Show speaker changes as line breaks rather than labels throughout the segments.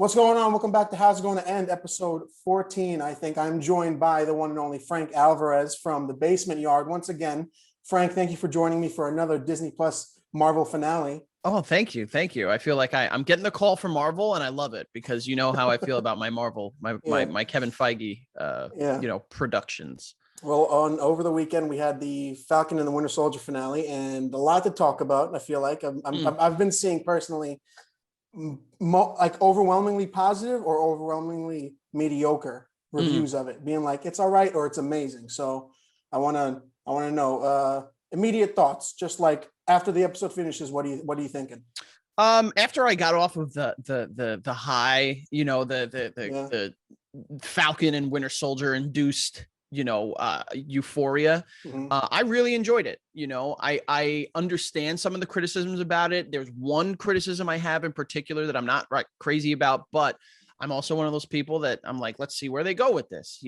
What's going on? Welcome back to How's It Going to End, episode 14. I think I'm joined by the one and only Frank Alvarez from the Basement Yard. Once again, Frank, thank you for joining me for another Disney Plus Marvel finale.
Oh, thank you. Thank you. I feel like I'm getting the call from Marvel and I love it because you know how I feel about my Marvel, my Kevin Feige, productions.
Well, over the weekend, we had the Falcon and the Winter Soldier finale and a lot to talk about. I feel like I've been seeing personally like overwhelmingly positive or overwhelmingly mediocre reviews of it, being like it's all right or it's amazing. So I want to know immediate thoughts, just like after the episode finishes. What are you thinking?
After I got off of the high, the Falcon and Winter Soldier induced euphoria. I really enjoyed it. I understand some of the criticisms about it. There's one criticism I have in particular that I'm not crazy about, but I'm also one of those people that I'm like, let's see where they go with this.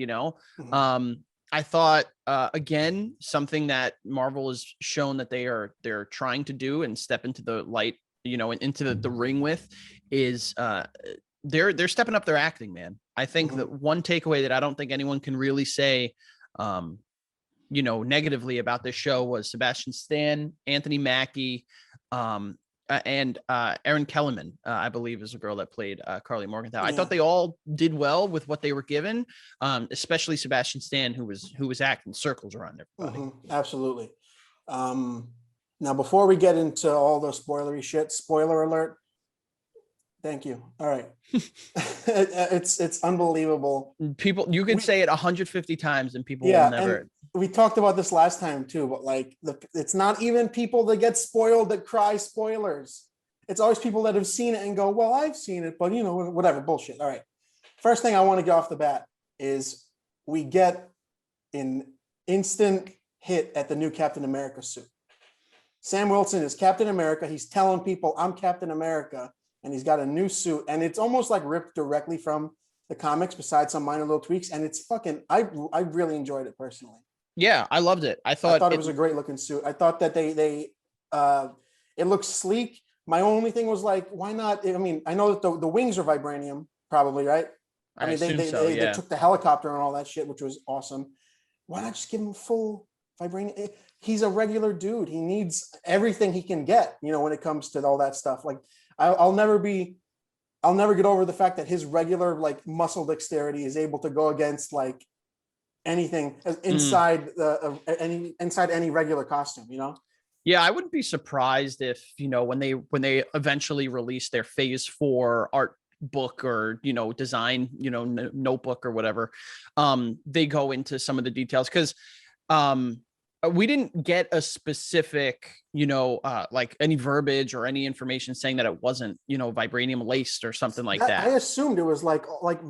I thought again, something that Marvel has shown that they're trying to do and step into the light, into the ring with is they're stepping up their acting, man. I think that one takeaway that I don't think anyone can really say, negatively about this show was Sebastian Stan, Anthony Mackie, and Erin Kellerman, I believe is a girl that played Carly Morgenthau. I thought they all did well with what they were given, especially Sebastian Stan, who was acting circles around everybody.
Absolutely. Now, before we get into all the spoilery shit, spoiler alert. Thank you. All right. It's unbelievable.
People, you can say it 150 times and people will never.
And we talked about this last time too, but like it's not even people that get spoiled that cry spoilers. It's always people that have seen it and go, well, I've seen it, but whatever, bullshit. All right. First thing I want to get off the bat is we get an instant hit at the new Captain America suit. Sam Wilson is Captain America. He's telling people, I'm Captain America. And he's got a new suit, and it's almost like ripped directly from the comics, besides some minor little tweaks. And it's I really enjoyed it personally.
Yeah, I loved it. I thought
it was a great looking suit. I thought that they it looked sleek. My only thing was like, why not? I mean, I know that the wings are vibranium, probably, right? I mean, they took the helicopter and all that shit, which was awesome. Why not just give him full vibranium? He's a regular dude. He needs everything he can get, when it comes to all that stuff. Like, I'll never get over the fact that his regular like muscle dexterity is able to go against like anything inside any regular costume,
Yeah, I wouldn't be surprised if, when they eventually release their phase 4 art book or, design, notebook or whatever, they go into some of the details, because we didn't get a specific, like any verbiage or any information saying that it wasn't, vibranium laced or something like that.
I assumed it was like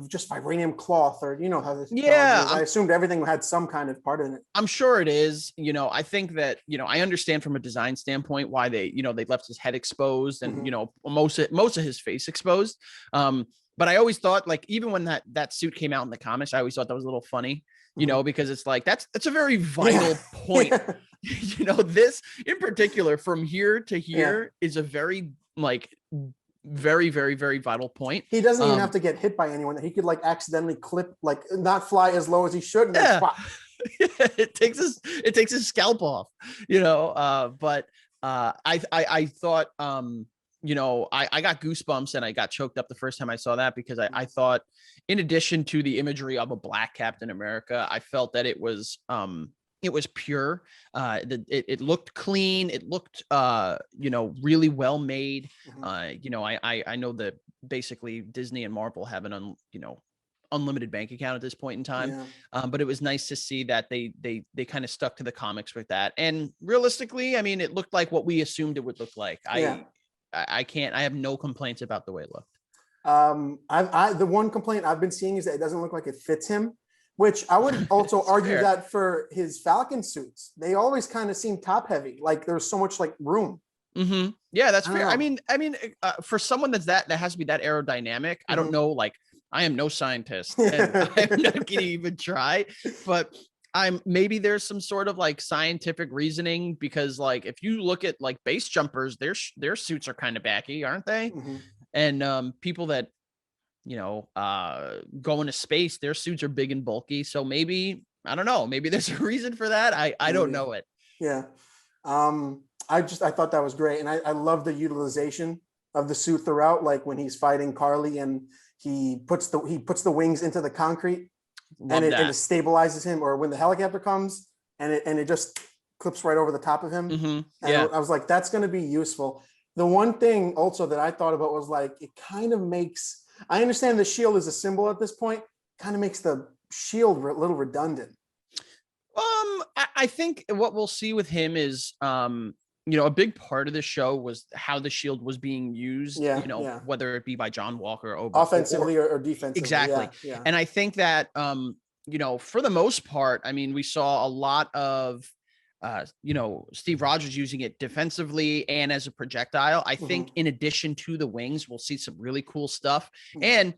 just vibranium cloth, or how this. Yeah, I assumed everything had some kind of part in it.
I'm sure it is. I think that I understand from a design standpoint why they they left his head exposed and most of his face exposed. But I always thought, like, even when that suit came out in the comics, I always thought that was a little funny. Because it's like, that's a very vital point. This in particular from here to here is a very, like, very, very, very vital point.
He doesn't even have to get hit by anyone. He could like accidentally clip, like not fly as low as he should. And
it takes his scalp off, but I thought, I got goosebumps and I got choked up the first time I saw that, because I thought, in addition to the imagery of a Black Captain America, I felt that it was pure. It looked clean. It looked, really well made. I know that basically Disney and Marvel have an unlimited bank account at this point in time. But it was nice to see that they kind of stuck to the comics with that. And realistically, I mean, it looked like what we assumed it would look like. I have no complaints about the way it looked.
The one complaint I've been seeing is that it doesn't look like it fits him, which I would also argue fair. That for his Falcon suits, they always kind of seem top heavy. Like there's so much like room.
Yeah, that's fair. I mean, for someone that has to be that aerodynamic, I don't know. Like, I am no scientist, and I'm not going to even try, but maybe there's some sort of like scientific reasoning, because like if you look at like base jumpers, their suits are kind of baggy, aren't they? And people that going to space, their suits are big and bulky. So maybe, I don't know, maybe there's a reason for that. I don't know it.
Yeah. I thought that was great. And I love the utilization of the suit throughout, like when he's fighting Carly and he puts the wings into the concrete and it stabilizes him, or when the helicopter comes and it just clips right over the top of him.
Mm-hmm.
And I was like, that's going to be useful. The one thing also that I thought about was like, it kind of makes, I understand the shield is a symbol at this point, kind of makes the shield a little redundant.
I think what we'll see with him is, a big part of the show was how the shield was being used, whether it be by John Walker or
offensively or defensively.
Exactly. Yeah. And I think that, for the most part, I mean, we saw a lot of, Steve Rogers using it defensively and as a projectile. I think in addition to the wings, we'll see some really cool stuff. And,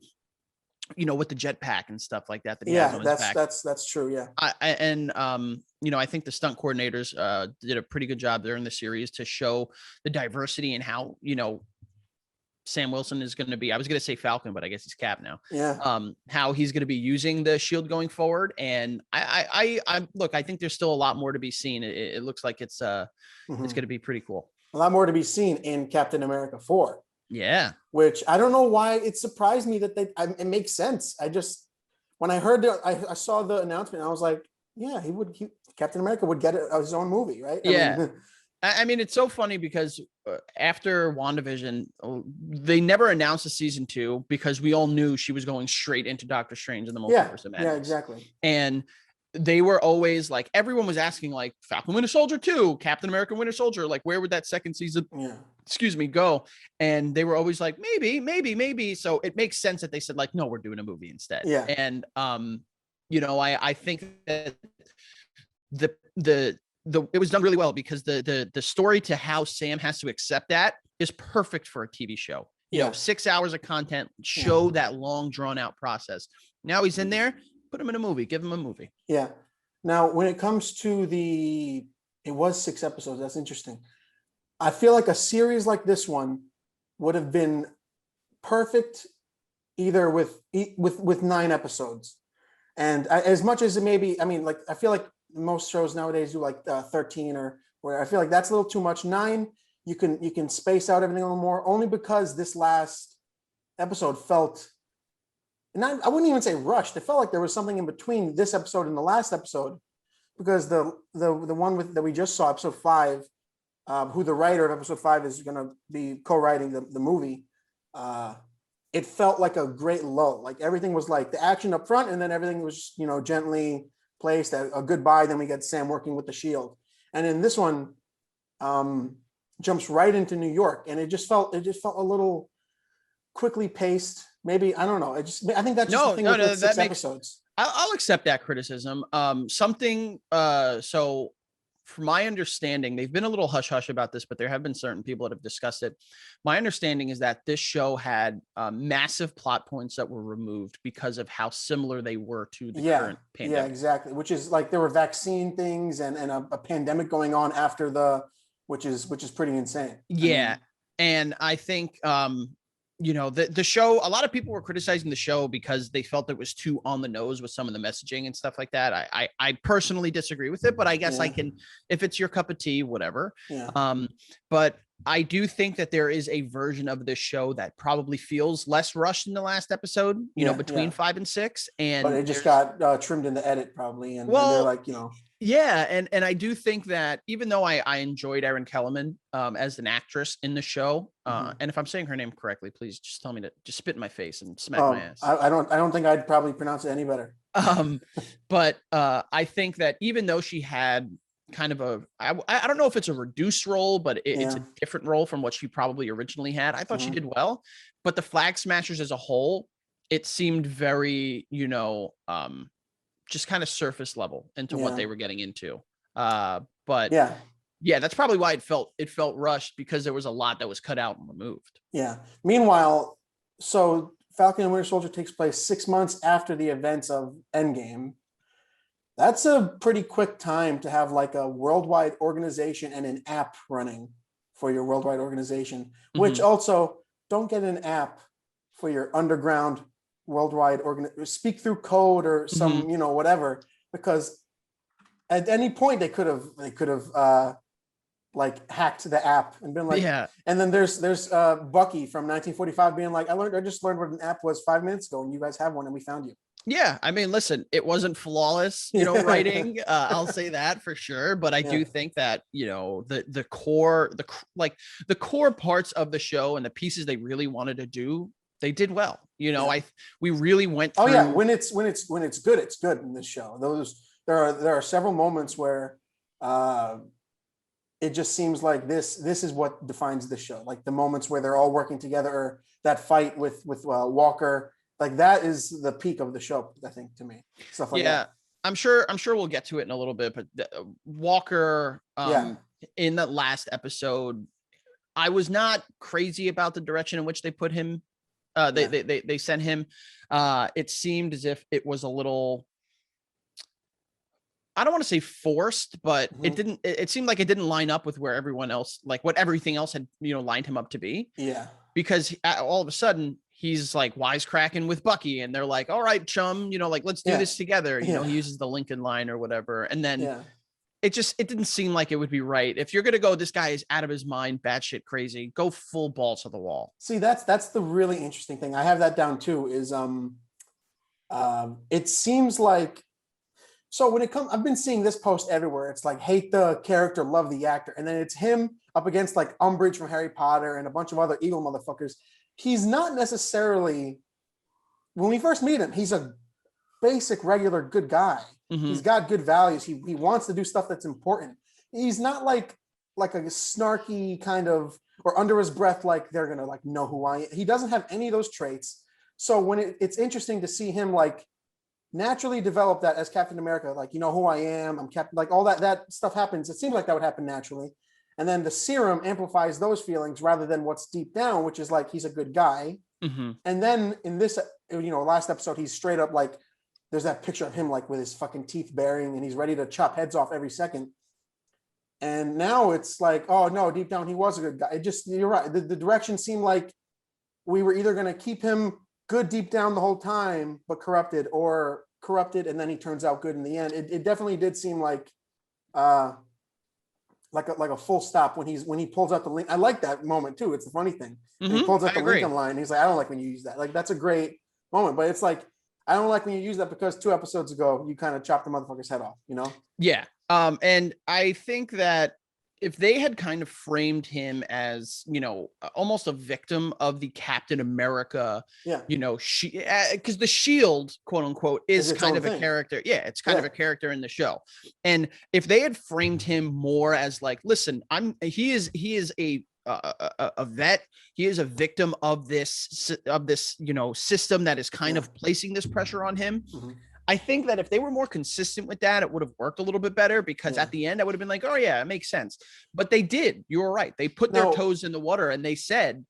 with the jetpack and stuff like that.
That's true. Yeah.
I think the stunt coordinators did a pretty good job there in the series to show the diversity and how, Sam Wilson is going to be, I was going to say Falcon, but I guess he's Cap now.
Yeah.
How he's going to be using the shield going forward. And I think there's still a lot more to be seen. It looks like it's going to be pretty cool.
A lot more to be seen in Captain America 4.
Yeah.
Which I don't know why it surprised me that it makes sense. When I heard I saw the announcement, I was like, yeah, Captain America would get his own movie, right?
I mean, it's so funny because after WandaVision, they never announced a season 2 because we all knew she was going straight into Doctor Strange in the Multiverse of Madness.
Yeah, exactly.
And they were always like, everyone was asking like Falcon Winter Soldier 2, Captain America Winter Soldier, like where would that second season, go? And they were always like, maybe. So it makes sense that they said like, no, we're doing a movie instead.
Yeah.
And, I think that it was done really well because the story to how Sam has to accept that is perfect for a TV show. 6 hours of content, show that long drawn out process. Now he's in there, put him in a movie, give him a movie.
Yeah. Now, when it comes to it was 6 episodes. That's interesting. I feel like a series like this one would have been perfect either with 9 episodes. And as much as it may be, I mean, like, I feel like most shows nowadays do like 13 or where I feel like that's a little too much. 9, you can space out everything a little more, only because this last episode felt, and I wouldn't even say rushed. It felt like there was something in between this episode and the last episode, because the one that we just saw, episode 5, who the writer of episode 5 is going to be co-writing the movie. It felt like a great lull. Like everything was like the action up front, and then everything was, gently placed, a goodbye. Then we get Sam working with the shield. And in this one, jumps right into New York. And it just felt a little quickly paced. Maybe, I don't know. I think that's just the thing with 6 episodes.
I'll accept that criticism. So from my understanding, they've been a little hush-hush about this, but there have been certain people that have discussed it. My understanding is that this show had massive plot points that were removed because of how similar they were to the current pandemic.
Yeah, exactly. Which is like there were vaccine things and a pandemic going on after which is pretty insane.
Yeah. And I think, the show, a lot of people were criticizing the show because they felt it was too on the nose with some of the messaging and stuff like that. I personally disagree with it, but I guess I can, if it's your cup of tea, whatever.
Yeah.
But I do think that there is a version of this show that probably feels less rushed in the last episode, between 5 and 6. But
it just got trimmed in the edit probably. And they're like,
Yeah, and I do think that even though I enjoyed Erin Kellerman as an actress in the show, and if I'm saying her name correctly, please just tell me to just spit in my face and smack my ass.
I don't think I'd probably pronounce it any better.
But I think that even though she had kind of I don't know if it's a reduced role, but it's a different role from what she probably originally had. I thought she did well, but the Flag Smashers as a whole, it seemed very, just kind of surface level into what they were getting into. But that's probably why it felt rushed, because there was a lot that was cut out and removed.
Yeah. Meanwhile, so Falcon and Winter Soldier takes place 6 months after the events of Endgame. That's a pretty quick time to have like a worldwide organization and an app running for your worldwide organization, which also don't get an app for your underground worldwide speak through code or some, whatever, because at any point they could have like hacked the app and been like, and then there's Bucky from 1945 being like, I just learned what an app was 5 minutes ago, and you guys have one, and we found you.
Yeah, I mean, listen, it wasn't flawless, writing. I'll say that for sure, but I do think that the core parts of the show and the pieces they really wanted to do, they did well. We really went through.
Oh yeah, when it's good, it's good in this show. There are several moments where it just seems like this is what defines the show. Like the moments where they're all working together, or that fight with Walker. Like that is the peak of the show, I think, to me. Stuff like that.
I'm sure we'll get to it in a little bit, but Walker, in that last episode, I was not crazy about the direction in which they put him. They sent him. It seemed as if it was a little, I don't want to say forced, but it seemed like it didn't line up with where everyone else, like what everything else had, lined him up to be.
Yeah.
Because all of a sudden he's like wisecracking with Bucky, and they're like, all right, chum, like, let's do this together. He uses the Lincoln line or whatever. And then it didn't seem like it would be right. If you're going to go, this guy is out of his mind, batshit crazy, go full balls to the wall.
See, that's the really interesting thing. I have that down too, is it seems like, so when it comes, I've been seeing this post everywhere. It's like, hate the character, love the actor. And then it's him up against like Umbridge from Harry Potter and a bunch of other evil motherfuckers. He's not necessarily, when we first meet him, he's a basic, regular, good guy. He's got good values. He wants to do stuff that's important. He's not like a snarky kind of, or under his breath, like they're going to like know who I am. He doesn't have any of those traits. So when it's interesting to see him like naturally develop that as Captain America, like, who I am, I'm Captain, like all that stuff happens. It seems like that would happen naturally. And then the serum amplifies those feelings rather than what's deep down, which is like, he's a good guy. And then in this, last episode, he's straight up like, there's that picture of him like with his fucking teeth baring, and he's ready to chop heads off every second. And now it's like, oh no, deep down he was a good guy. You're right. The direction seemed like we were either going to keep him good deep down the whole time, but corrupted, or corrupted, and then he turns out good in the end. It definitely did seem like a full stop when he pulls out the link. I like that moment too. It's the funny thing. He pulls out the Lincoln line. He's like, I don't like when you use that. Like, that's a great moment, but it's like, I don't like when you use that because 2 episodes ago you kind of chopped the motherfucker's head off,
Yeah. And I think that if they had kind of framed him as, almost a victim of the Captain America, because the Shield, quote unquote, is kind of a character. Yeah, it's kind of a character in the show. And if they had framed him more as like, listen, he is a vet. He is a victim of this system that is kind of placing this pressure on him. I think that if they were more consistent with that, it would have worked a little bit better, because at the end I would have been like, oh yeah, it makes sense. But they did. You were right. They put their toes in the water and they said,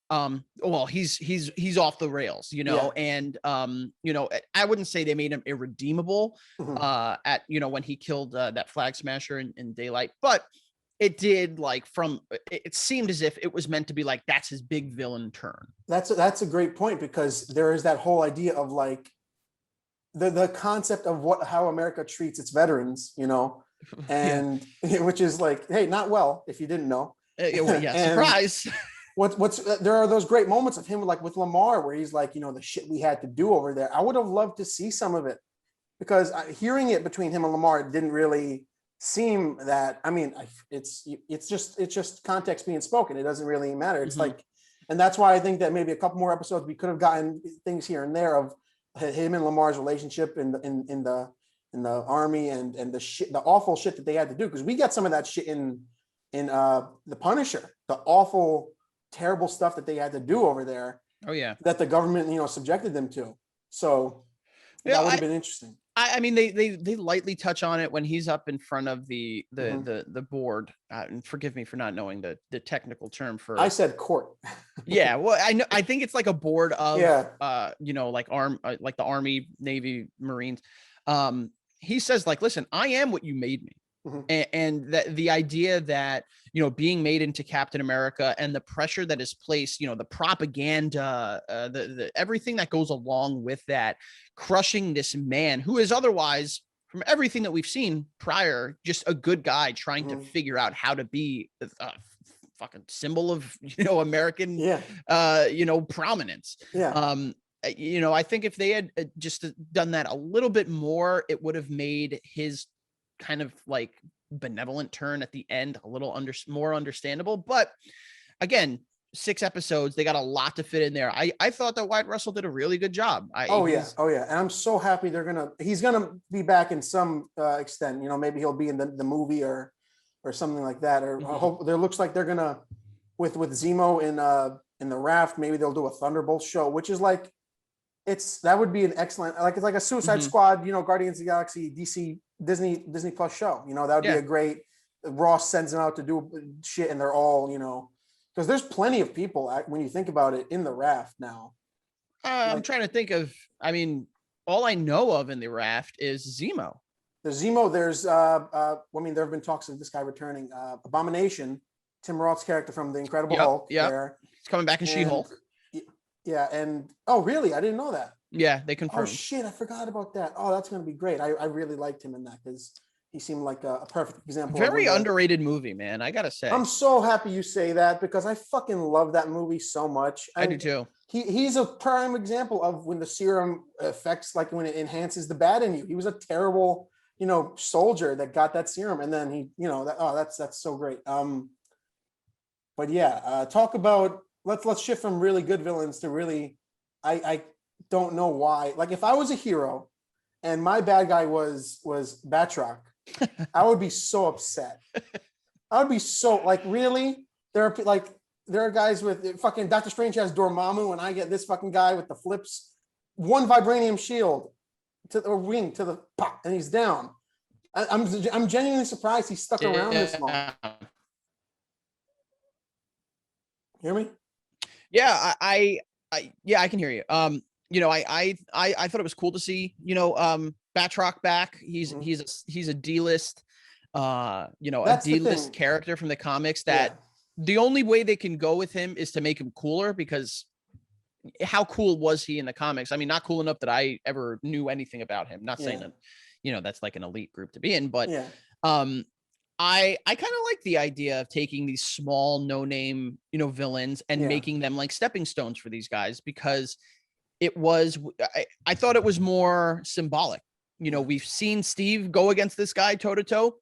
well, he's off the rails, and I wouldn't say they made him irredeemable at when he killed that flag smasher in Daylight, but it did, like, it seemed as if it was meant to be like, that's his big villain turn. That's a great point, because there is that whole idea of like the concept of how America treats its veterans, and which is like, hey, not well, if you didn't know. Surprise. There are those great moments of him like with Lamar, where he's like, the shit we had to do over there. I would have loved to see some of it, because hearing it between him and Lamar, it didn't really seem that. I mean, it's just context being spoken. It doesn't really matter. It's like, and that's why I think that maybe a couple more episodes we could have gotten things here and there of him and Lamar's relationship in the army, and the awful shit that they had to do, because we got some of that shit in the Punisher, the awful, terrible stuff that they had to do over there. Oh yeah, that the government subjected them to. So that would have been interesting. I mean, they lightly touch on it when he's up in front of the board. And forgive me for not knowing the technical term for. I said court. Yeah, well, I know. I think it's like a board of like like the Army, Navy, Marines. He says like, listen, I am what you made me. And that the idea that, you know, being made into Captain America and the pressure that is placed, you know, the propaganda, the everything that goes along with that, crushing this man who is otherwise, from everything that we've seen prior, just a good guy trying to figure out how to be a fucking symbol of, you know, American, you know, prominence. You know, I think if they had just done that a little bit more, it would have made his kind of like benevolent turn at the end a little more understandable. But again, 6 episodes, they got a lot to fit in there. I thought that Wyatt Russell did a really good job.
And I'm so happy he's gonna be back in some extent. You know, maybe he'll be in the movie or something like that. Or I hope there looks like they're gonna with Zemo in the Raft. Maybe they'll do a Thunderbolt show, which is like that would be an excellent, like it's like a Suicide Squad, you know, Guardians of the Galaxy, Disney Plus show. You know, that would be a great. Ross sends them out to do shit, and they're all, you know, because there's plenty of people when you think about it in the Raft now.
I'm trying to think of. I mean, all I know of in the Raft is Zemo.
There's Zemo. There's I mean, there have been talks of this guy returning. Abomination, Tim Roth's character from the Incredible Hulk.
Yeah, he's coming back in She-Hulk.
Yeah, and really, I didn't know that.
Yeah, they confirmed.
Oh shit, I forgot about that. Oh, that's gonna be great. I really liked him in that because he seemed like a perfect example.
Very underrated movie, man. I gotta say.
I'm so happy you say that because I fucking love that movie so much.
I do too.
He's a prime example of when the serum affects, like when it enhances the bad in you. He was a terrible, you know, soldier that got that serum, and then he, you know, that's so great. But yeah, talk about. Let's shift from really good villains to really, I don't know why. Like if I was a hero and my bad guy was Batroc, I would be so upset. I would be so like, really? There are guys with fucking Doctor Strange has Dormammu, and I get this fucking guy with the flips, one vibranium shield or wing to the pop, and he's down. I'm genuinely surprised he stuck around this long. Hear me?
Yeah, I can hear you. You know, I thought it was cool to see, you know, Batroc back. He's a D-list, you know, a D-list character from the comics that the only way they can go with him is to make him cooler, because how cool was he in the comics? I mean, not cool enough that I ever knew anything about him. Not saying that, you know, that's like an elite group to be in, but I kind of like the idea of taking these small, no-name, you know, villains and making them like stepping stones for these guys, because I thought it was more symbolic. You know, we've seen Steve go against this guy toe to toe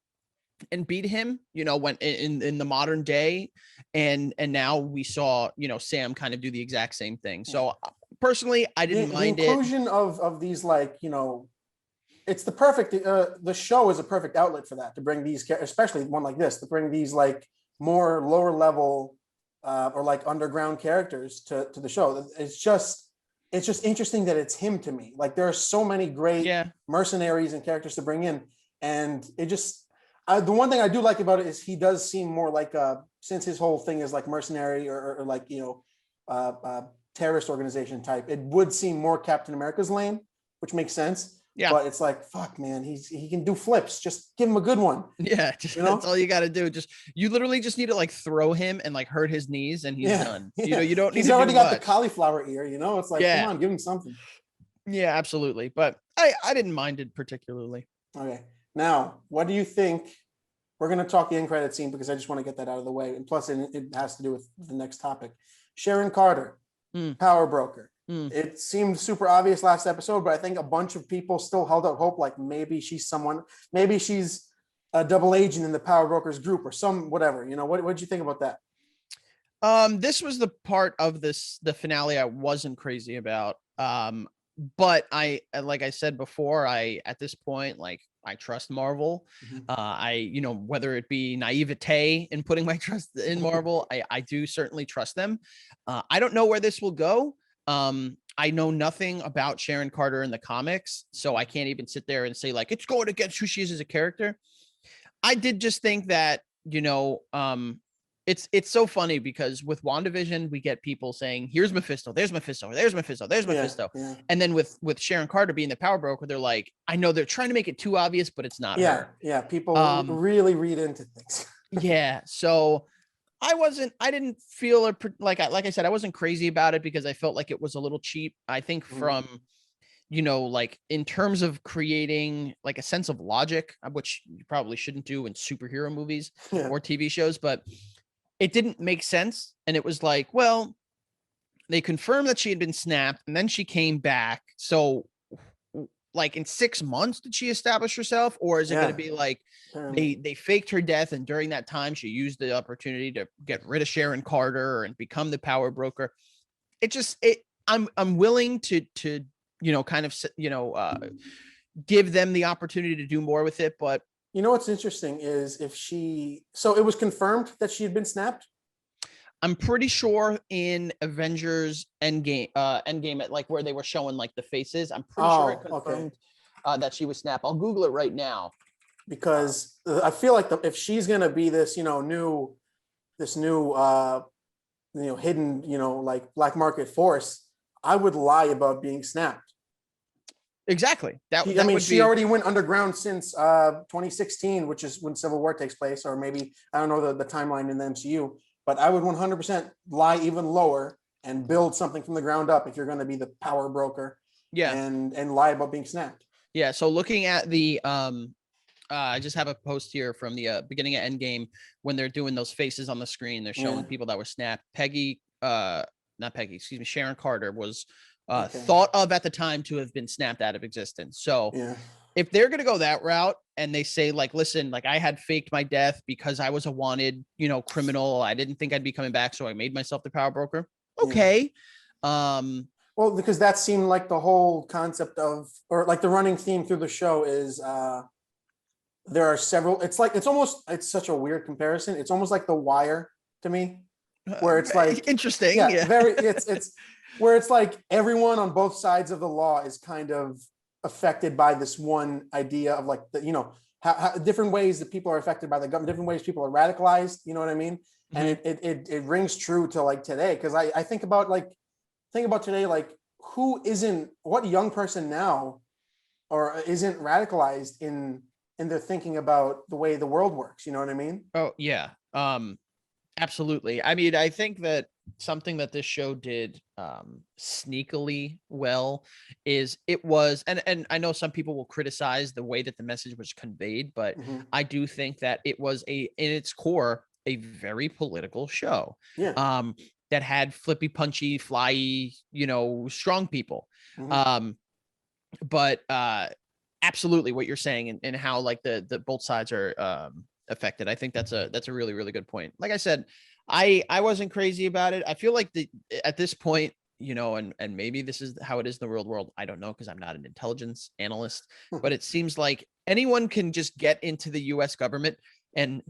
and beat him, you know, when in the modern day, and now we saw, you know, Sam kind of do the exact same thing. So personally, I didn't mind
the inclusion of these, like, you know, it's the perfect, the show is a perfect outlet for that, to bring these, especially one like this, to bring these like more lower level or like underground characters to the show. It's just interesting that it's him to me. Like there are so many great mercenaries and characters to bring in. And it just, the one thing I do like about it is he does seem more like, since his whole thing is like mercenary or like, you know, terrorist organization type, it would seem more Captain America's lane, which makes sense. Yeah, but it's like, fuck, man, he can do flips. Just give him a good one.
Yeah, just, you know? That's all you got to do. You literally just need to like throw him and like hurt his knees, and he's done. You know, you don't. He's
already got the cauliflower ear. You know, it's like, come on, give him something.
Yeah, absolutely. But I didn't mind it particularly.
Okay, now what do you think? We're gonna talk the end credit scene because I just want to get that out of the way, and plus it has to do with the next topic. Sharon Carter, power broker. It seemed super obvious last episode, but I think a bunch of people still held out hope, like maybe she's a double agent in the Power Brokers group or some whatever. You know, what did you think about that?
This was the part of the finale I wasn't crazy about. But like I said before, at this point, like, I trust Marvel. You know, whether it be naivete in putting my trust in Marvel, I do certainly trust them. I don't know where this will go. I know nothing about Sharon Carter in the comics, so I can't even sit there and say like it's going against who she is as a character. I did just think that, you know, it's so funny because with WandaVision, we get people saying, here's Mephisto, there's Mephisto, there's Mephisto, there's Mephisto.
Yeah.
And then with Sharon Carter being the power broker, they're like, I know they're trying to make it too obvious, but it's not her.
Yeah. People really read into things.
Yeah. So I didn't feel like I said, I wasn't crazy about it because I felt like it was a little cheap. I think from, like in terms of creating like a sense of logic, which you probably shouldn't do in superhero movies or TV shows, but it didn't make sense. And it was like, well, they confirmed that she had been snapped and then she came back. So like in 6 months, did she establish herself? Or is it going to be like they faked her death and during that time she used the opportunity to get rid of Sharon Carter and become the power broker? I'm willing to kind of give them the opportunity to do more with it, but
what's interesting is so it was confirmed that she had been snapped.
I'm pretty sure in Avengers Endgame at like where they were showing like the faces, I'm pretty sure it confirmed that she was snapped. I'll Google it right now
because I feel like if she's gonna be this new hidden like black market force, I would lie about being snapped.
Exactly.
She already went underground since 2016, which is when Civil War takes place, or maybe I don't know the timeline in the MCU. But I would 100% lie even lower and build something from the ground up if you're going to be the power broker.
Yeah,
and lie about being snapped. Yeah.
So looking at the I just have a post here from the beginning of Endgame when they're doing those faces on the screen. They're showing people that were snapped. Sharon Carter was thought of at the time to have been snapped out of existence. So if they're going to go that route and they say like, listen, like I had faked my death because I was a wanted, criminal. I didn't think I'd be coming back. So I made myself the power broker. Okay.
Well, because that seemed like the whole concept of, or like the running theme through the show is there are several, it's such a weird comparison. It's almost like The Wire to me, where it's like
interesting.
It's where it's like everyone on both sides of the law is kind of affected by this one idea of like how different ways that people are affected by the government, different ways people are radicalized. You know what I mean? And it rings true to like today, because I think about today, like what young person now or isn't radicalized in their thinking about the way the world works. You know what I mean?
Oh yeah. Absolutely. I mean, I think that something that this show did sneakily well is it was, and I know some people will criticize the way that the message was conveyed, but I do think that it was in its core, a very political show.
Yeah.
That had flippy, punchy, flyy, strong people. But absolutely what you're saying and how like the both sides are affected. I think that's a really, really good point. Like I said, I wasn't crazy about it. I feel like at this point, and maybe this is how it is in the real world. I don't know, because I'm not an intelligence analyst, but it seems like anyone can just get into the US government and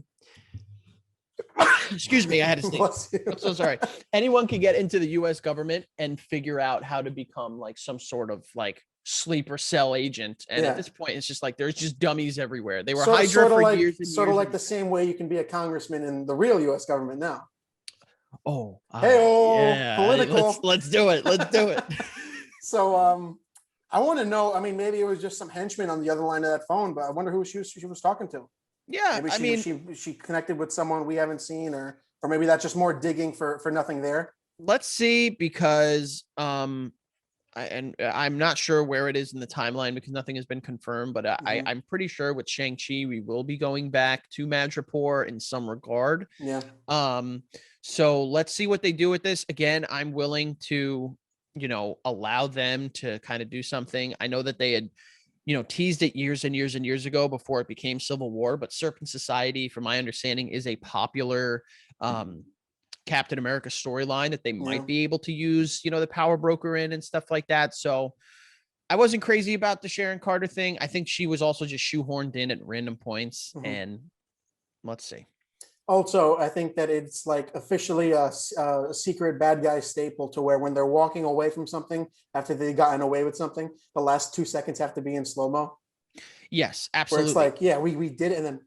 excuse me, I had to sneeze. I'm so sorry. Anyone can get into the US government and figure out how to become like some sort of like sleeper cell agent. And at this point, it's just like there's just dummies everywhere. They were Hydra for years and years.
Sort of like the same way you can be a congressman in the real US government now.
Oh,
yeah. Political.
Let's do it. Let's do it.
So I want to know, I mean, maybe it was just some henchman on the other line of that phone, but I wonder who she was talking to.
Yeah,
maybe she connected with someone we haven't seen, or maybe that's just more digging for nothing there.
Let's see, because I'm not sure where it is in the timeline because nothing has been confirmed, but I'm pretty sure with Shang-Chi we will be going back to Madripoor in some regard.
Yeah.
So let's see what they do with this. Again, I'm willing to, allow them to kind of do something. I know that they had, teased it years and years and years ago before it became Civil War, but Serpent Society, from my understanding, is a popular Captain America storyline that they might be able to use, the power broker in and stuff like that. So I wasn't crazy about the Sharon Carter thing. I think she was also just shoehorned in at random points, and let's see.
Also, I think that it's like officially a secret bad guy staple to where when they're walking away from something after they've gotten away with something, the last 2 seconds have to be in slow-mo.
Yes, absolutely.
Where it's like, yeah, we did it, and then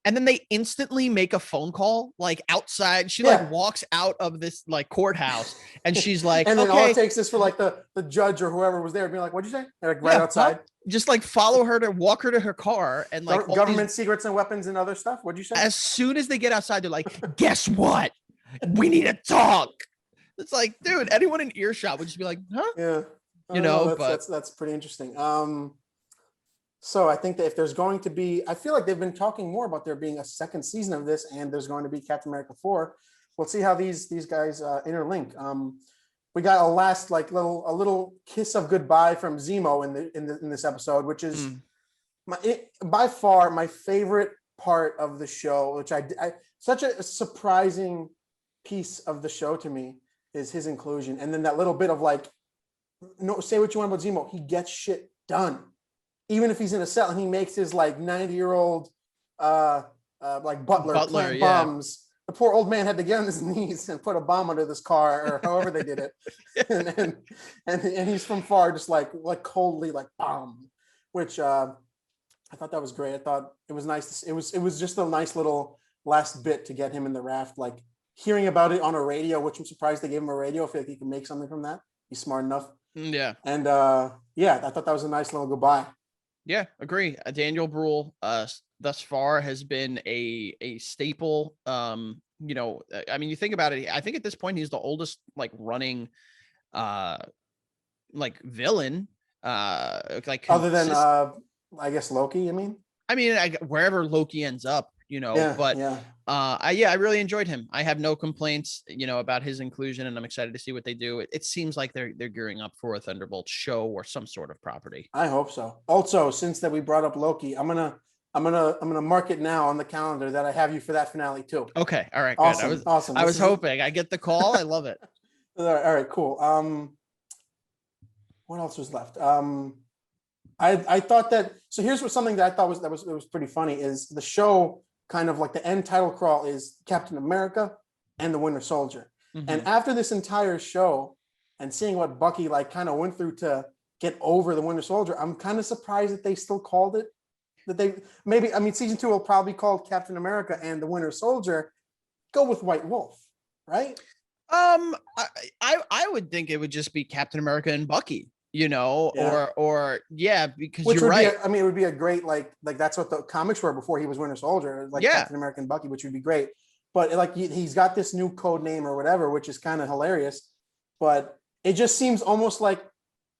And then they instantly make a phone call, like outside. She like walks out of this like courthouse, and she's like,
and then
okay.
all it takes is for like the judge or whoever was there being like, "What'd you say?" They're like right outside.
Just like follow her to walk her to her car, and like
government secrets and weapons and other stuff. What'd you say?
As soon as they get outside, they're like, "Guess what? We need to talk." It's like, dude, anyone in earshot would just be like, "Huh?"
Yeah,
you know.
That's pretty interesting. So I think that if there's going to be, I feel like they've been talking more about there being a second season of this, and there's going to be Captain America 4. We'll see how these guys interlink. We got a last like a little kiss of goodbye from Zemo in this episode, which is by far my favorite part of the show. Which I such a surprising piece of the show to me is his inclusion, and then that little bit of like, no, say what you want about Zemo, he gets shit done. Even if he's in a cell and he makes his like 90-year-old like butler plant bombs, the poor old man had to get on his knees and put a bomb under this car or however they did it. and he's from far just like coldly like bomb, which I thought that was great. I thought it was nice. It was just a nice little last bit to get him in the raft, like hearing about it on a radio, which I'm surprised they gave him a radio. I feel like he can make something from that. He's smart enough.
Yeah.
And I thought that was a nice little goodbye.
Yeah, agree. Daniel Bruhl thus far has been a staple. You know, I mean, you think about it, I think at this point he's the oldest like running like villain like
other than I guess Loki, I mean,
wherever Loki ends up, you know, I really enjoyed him. I have no complaints, you know, about his inclusion, and I'm excited to see what they do. It seems like they're gearing up for a Thunderbolt show or some sort of property.
I hope so. Also, since that we brought up Loki, I'm gonna mark it now on the calendar that I have you for that finale too.
Okay, all right,
awesome,
good.
Awesome.
I was hoping I get the call. I love it.
All right, cool. What else was left? I thought that. So here's something that I thought was pretty funny is the show. Kind of like the end title crawl is Captain America and the Winter Soldier. Mm-hmm. And after this entire show and seeing what Bucky like kind of went through to get over the Winter Soldier, I'm kind of surprised that they still called it that they maybe, I mean, season 2 will probably be called Captain America and the Winter Soldier. Go with White Wolf, right?
I would think it would just be Captain America and Bucky. You know, or because
which
you're right.
It would be a great like that's what the comics were before he was Winter Soldier, like Captain America and Bucky, which would be great. But like he's got this new code name or whatever, which is kind of hilarious. But it just seems almost like,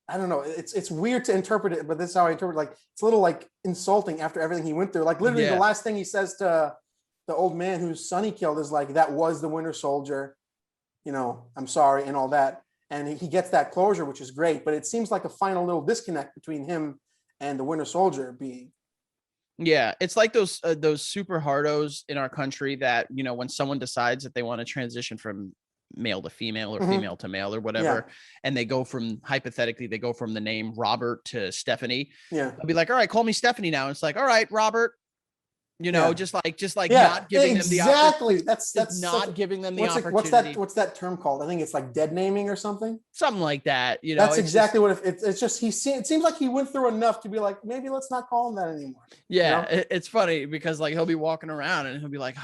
I don't know. It's weird to interpret it, but this is how I interpret. Like it's a little like insulting after everything he went through. Like literally the last thing he says to the old man whose son he killed is like, "That was the Winter Soldier. You know, I'm sorry," and all that. And he gets that closure, which is great, but it seems like a final little disconnect between him and the Winter Soldier being.
Yeah, it's like those super hardos in our country that, you know, when someone decides that they want to transition from male to female or female to male or whatever, and they go from the name Robert to Stephanie. Yeah, I'll be like, all right, call me Stephanie now. And it's like, all right, Robert. You know, just like not giving them the opportunity. That's not giving them the opportunity.
What's that term called? I think it's like dead naming or something.
Something like that. You know,
that's exactly what it's just. It seems like he went through enough to be like, maybe let's not call him that anymore.
Yeah, you know? It's funny because like he'll be walking around and he'll be like,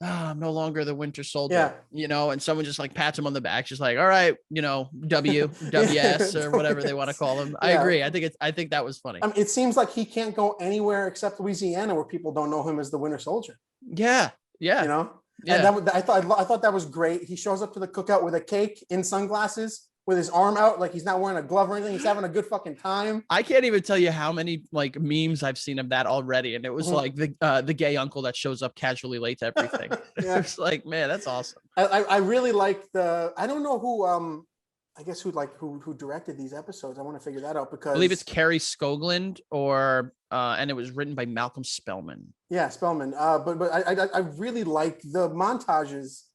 I'm no longer the Winter Soldier, you know, and someone just like pats him on the back, just like, all right, you know, WS or whatever they want to call him. I agree. I think that was funny.
It seems like he can't go anywhere except Louisiana where people don't know him as the Winter Soldier.
Yeah. Yeah.
You know, and I thought that was great. He shows up to the cookout with a cake in sunglasses with his arm out, like he's not wearing a glove or anything. He's having a good fucking time.
I can't even tell you how many like memes I've seen of that already. And it was like the gay uncle that shows up casually late to everything. It's like, man, that's awesome.
I really like I don't know who, I guess who directed these episodes. I want to figure that out because I
believe it's Carrie Skoglund and it was written by Malcolm Spellman.
Yeah, Spellman. But I really like the montages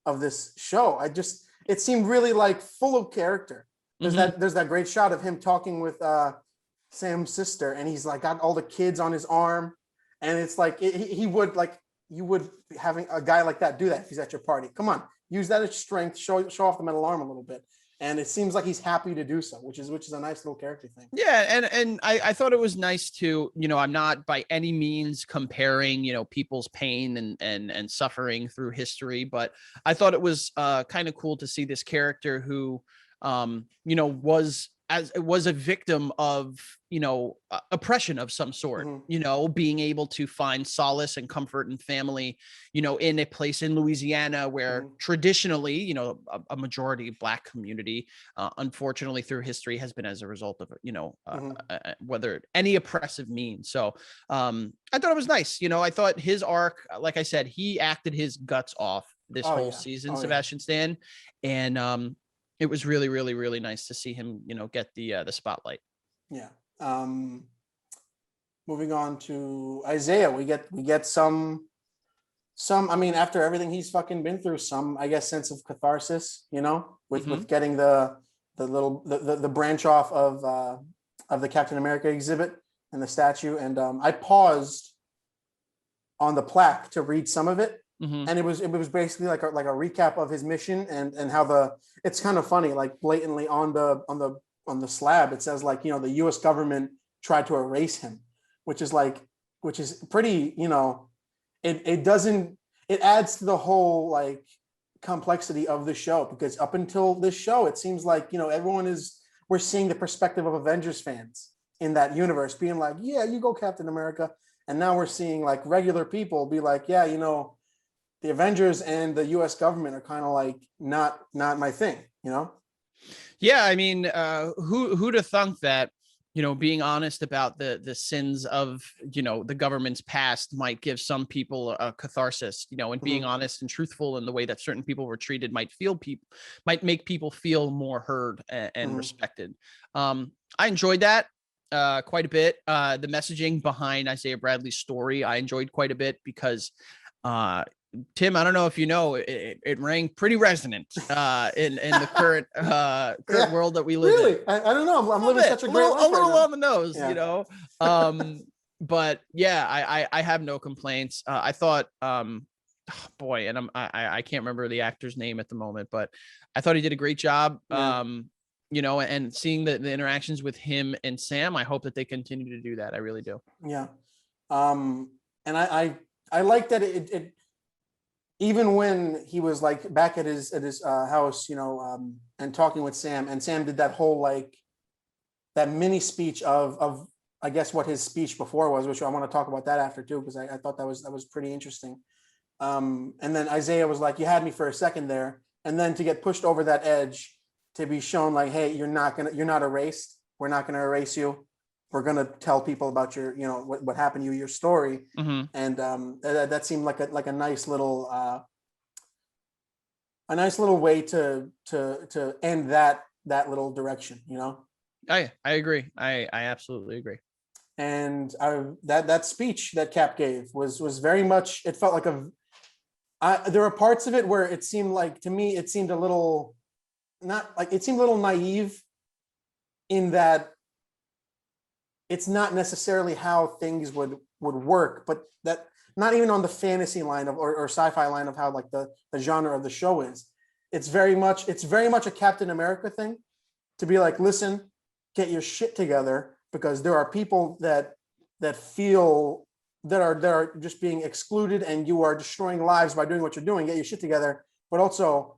of this show. It seemed really like full of character. There's that great shot of him talking with Sam's sister, and he's like got all the kids on his arm, and it's like you would having a guy like that do that if he's at your party. Come on, use that as strength, show off the metal arm a little bit. and it seems like he's happy to do so, which is a nice little character thing.
Yeah, and I thought it was nice to, I'm not by any means comparing, people's pain and suffering through history, but I thought it was kind of cool to see this character who was a victim of, oppression of some sort, being able to find solace and comfort and family, in a place in Louisiana where traditionally, a majority Black community, unfortunately through history has been as a result of, whether any oppressive means. So I thought it was nice. I thought his arc, like I said, he acted his guts off this whole season, Sebastian Stan. And it was really, really, really nice to see him, get the spotlight.
Yeah. Moving on to Isaiah, we get some, I mean, after everything he's fucking been through, some, I guess, sense of catharsis, with getting the branch off of the Captain America exhibit and the statue. And I paused on the plaque to read some of it. And it was basically like a recap of his mission and how it's kind of funny, like blatantly on the slab, it says like, the US government tried to erase him, which is pretty, it adds to the whole like complexity of the show, because up until this show, it seems like, we're seeing the perspective of Avengers fans in that universe being like, yeah, you go Captain America. And now we're seeing like regular people be like, yeah, the Avengers and the US government are kind of like not my thing,
Yeah, I mean, who'd have thunk that, being honest about the sins of, the government's past might give some people a catharsis, and being honest and truthful in the way that certain people were treated might make people feel more heard and respected. I enjoyed that quite a bit. The messaging behind Isaiah Bradley's story, I enjoyed quite a bit because Tim, I don't know if it rang pretty resonant in the current world that we live in.
Really? I don't know. I'm living such a great life.
A little on the nose, But yeah, I have no complaints. I thought, boy, and I can't remember the actor's name at the moment, but I thought he did a great job. And seeing the interactions with him and Sam, I hope that they continue to do that. I really do.
Yeah. And I like that it even when he was like back at his house, and talking with Sam, and Sam did that whole like that mini speech of I guess what his speech before was, which I want to talk about that after too, because I thought that was pretty interesting. And then Isaiah was like, you had me for a second there, and then to get pushed over that edge, to be shown like, hey, you're not erased. We're not gonna erase you. We're going to tell people about your, what happened to you, your story. And that seemed like a nice little way to end that little direction,
I agree. I absolutely agree.
And that speech that Cap gave was very much, it felt like there were parts of it where it seemed like, to me, it seemed a little naive in that it's not necessarily how things would work, but that not even on the fantasy line of or sci-fi line of how like the genre of the show is. It's very much a Captain America thing to be like, listen, get your shit together, because there are people that feel that are just being excluded, and you are destroying lives by doing what you're doing. Get your shit together. But also,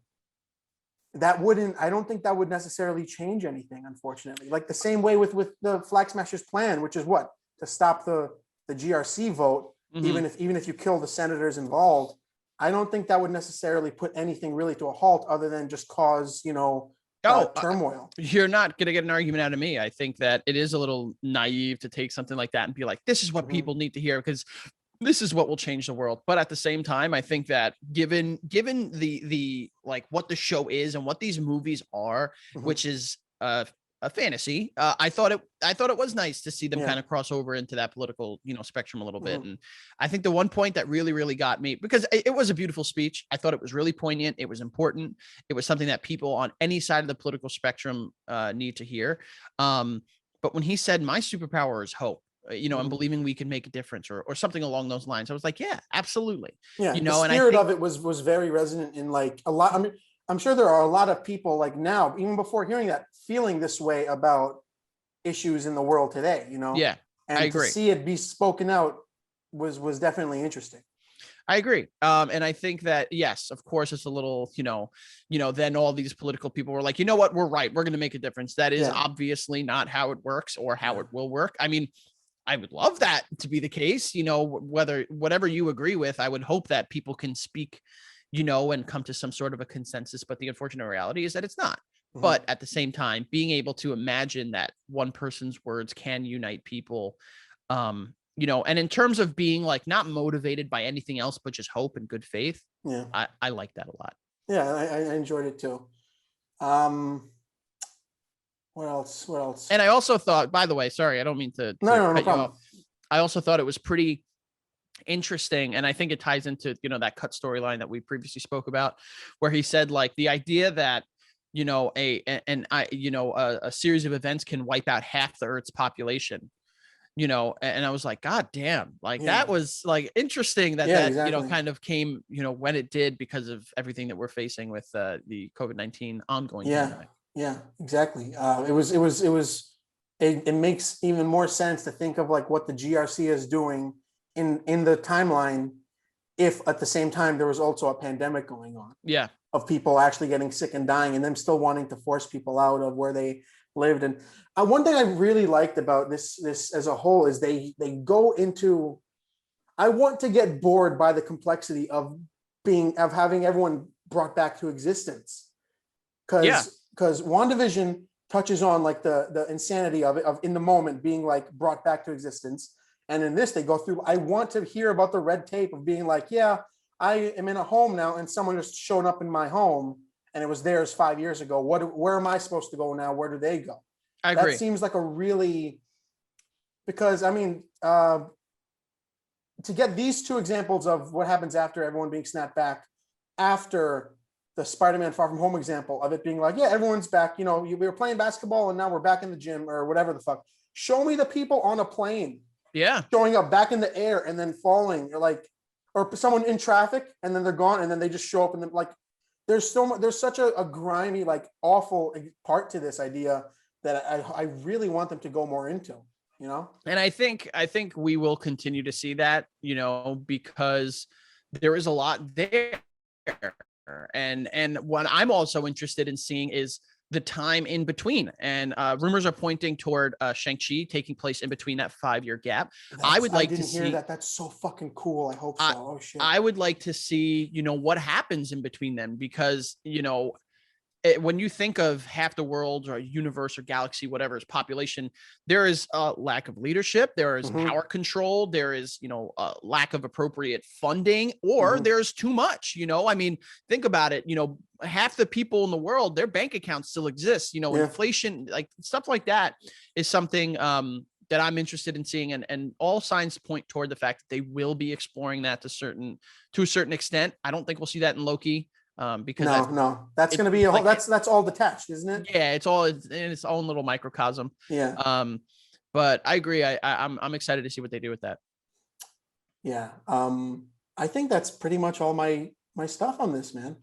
I don't think that would necessarily change anything, unfortunately. Like the same way with the Flag Smashers plan, which is what? To stop the GRC vote, even if you kill the senators involved. I don't think that would necessarily put anything really to a halt, other than just cause, turmoil.
You're not going to get an argument out of me. I think that it is a little naive to take something like that and be like, this is what people need to hear, because this is what will change the world. But at the same time, I think that given the like what the show is and what these movies are, which is a fantasy, I thought it was nice to see them kind of cross over into that political, spectrum a little bit. And I think the one point that really, really got me, because it was a beautiful speech. I thought it was really poignant. It was important. It was something that people on any side of the political spectrum need to hear. But when he said, my superpower is hope, and believing we can make a difference, or something along those lines, I was like, yeah, absolutely.
Yeah. The spirit of it was very resonant in like a lot. I mean, I'm sure there are a lot of people like now, even before hearing that, feeling this way about issues in the world today, you know?
Yeah,
and
I
to
agree.
see it be spoken out was definitely interesting.
I agree. And I think that, yes, of course, it's a little, then all these political people were like, you know what, we're right. We're going to make a difference. That is obviously not how it works or how it will work. I mean, I would love that to be the case, whatever you agree with, I would hope that people can speak, and come to some sort of a consensus. But the unfortunate reality is that it's not. Mm-hmm. But at the same time, being able to imagine that one person's words can unite people, and in terms of being like not motivated by anything else, but just hope and good faith.
Yeah.
I like that a lot.
Yeah. I enjoyed it too. What else?
And I also thought, by the way, sorry, I don't mean to
no
cut you
problem.
off. I also thought it was pretty interesting. And I think it ties into, that cut storyline that we previously spoke about, where he said like the idea that, a series of events can wipe out half the Earth's population. And I was like, God damn, like that was like interesting that exactly. Kind of came, when it did, because of everything that we're facing with the COVID-19 ongoing pandemic.
Yeah, exactly. It makes even more sense to think of like what the GRC is doing in the timeline, if at the same time there was also a pandemic going on.
Yeah.
Of people actually getting sick and dying, and them still wanting to force people out of where they lived. And one thing I really liked about this as a whole is they go into, I want to get bored by the complexity of having everyone brought back to existence, because WandaVision touches on like the insanity of it, of in the moment being like brought back to existence. And in this, they go through, I want to hear about the red tape of being like, yeah, I am in a home now and someone just showed up in my home and it was theirs 5 years ago. Where am I supposed to go now? Where do they go?
I agree.
That seems like a really, because I mean, to get these two examples of what happens after everyone being snapped back, after the Spider-Man Far From Home example of it being like, yeah, everyone's back, we were playing basketball and now we're back in the gym or whatever the fuck. Show me the people on a plane.
Yeah. Showing
up back in the air and then falling, or someone in traffic and then they're gone and then they just show up and then like, there's such a grimy, like awful part to this idea that I really want them to go more into, And
I think we will continue to see that, because there is a lot there. And what I'm also interested in seeing is the time in between, and rumors are pointing toward Shang Chi taking place in between that 5-year gap. I would like to see
that. That's so fucking cool. I hope so. Oh shit.
I would like to see, what happens in between them, because, when you think of half the world or universe or galaxy, whatever is population, there is a lack of leadership, there is power control, there is, a lack of appropriate funding, or there's too much, I mean, think about it, half the people in the world, their bank accounts still exist, inflation, like stuff like that is something, that I'm interested in seeing, and all signs point toward the fact that they will be exploring that to a certain extent. I don't think we'll see that in Loki. Because
that's going to be that's all detached, isn't it?
Yeah, it's all in its own little microcosm.
Yeah.
But I agree. I'm excited to see what they do with that.
Yeah. I think that's pretty much all my stuff on this, man.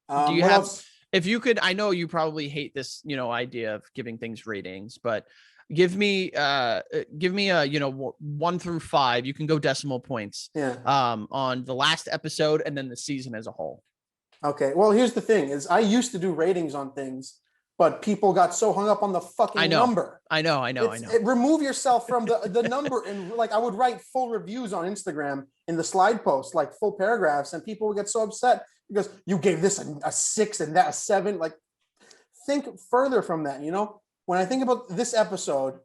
Do you have? If you could, I know you probably hate this, idea of giving things ratings, but give me a 1 through 5. You can go decimal points.
Yeah.
On the last episode and then the season as a whole.
Okay. Well, here's the thing: is I used to do ratings on things, but people got so hung up on the fucking number.
I know.
Remove yourself from the number, and like I would write full reviews on Instagram in the slide post, like full paragraphs, and people would get so upset because you gave this a 6 and that a 7. Like, think further from that. When I think about this episode,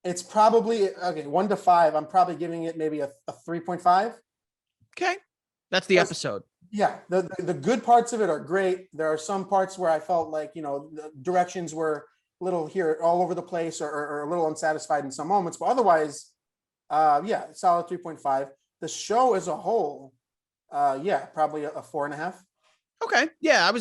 it's probably 1 to 5. I'm probably giving it maybe a 3.5.
Okay, that's the episode.
Yeah, the good parts of it are great. There are some parts where I felt like, the directions were a little here all over the place or a little unsatisfied in some moments, but otherwise, solid 3.5. The show as a whole, probably a 4.5.
Okay. Yeah, I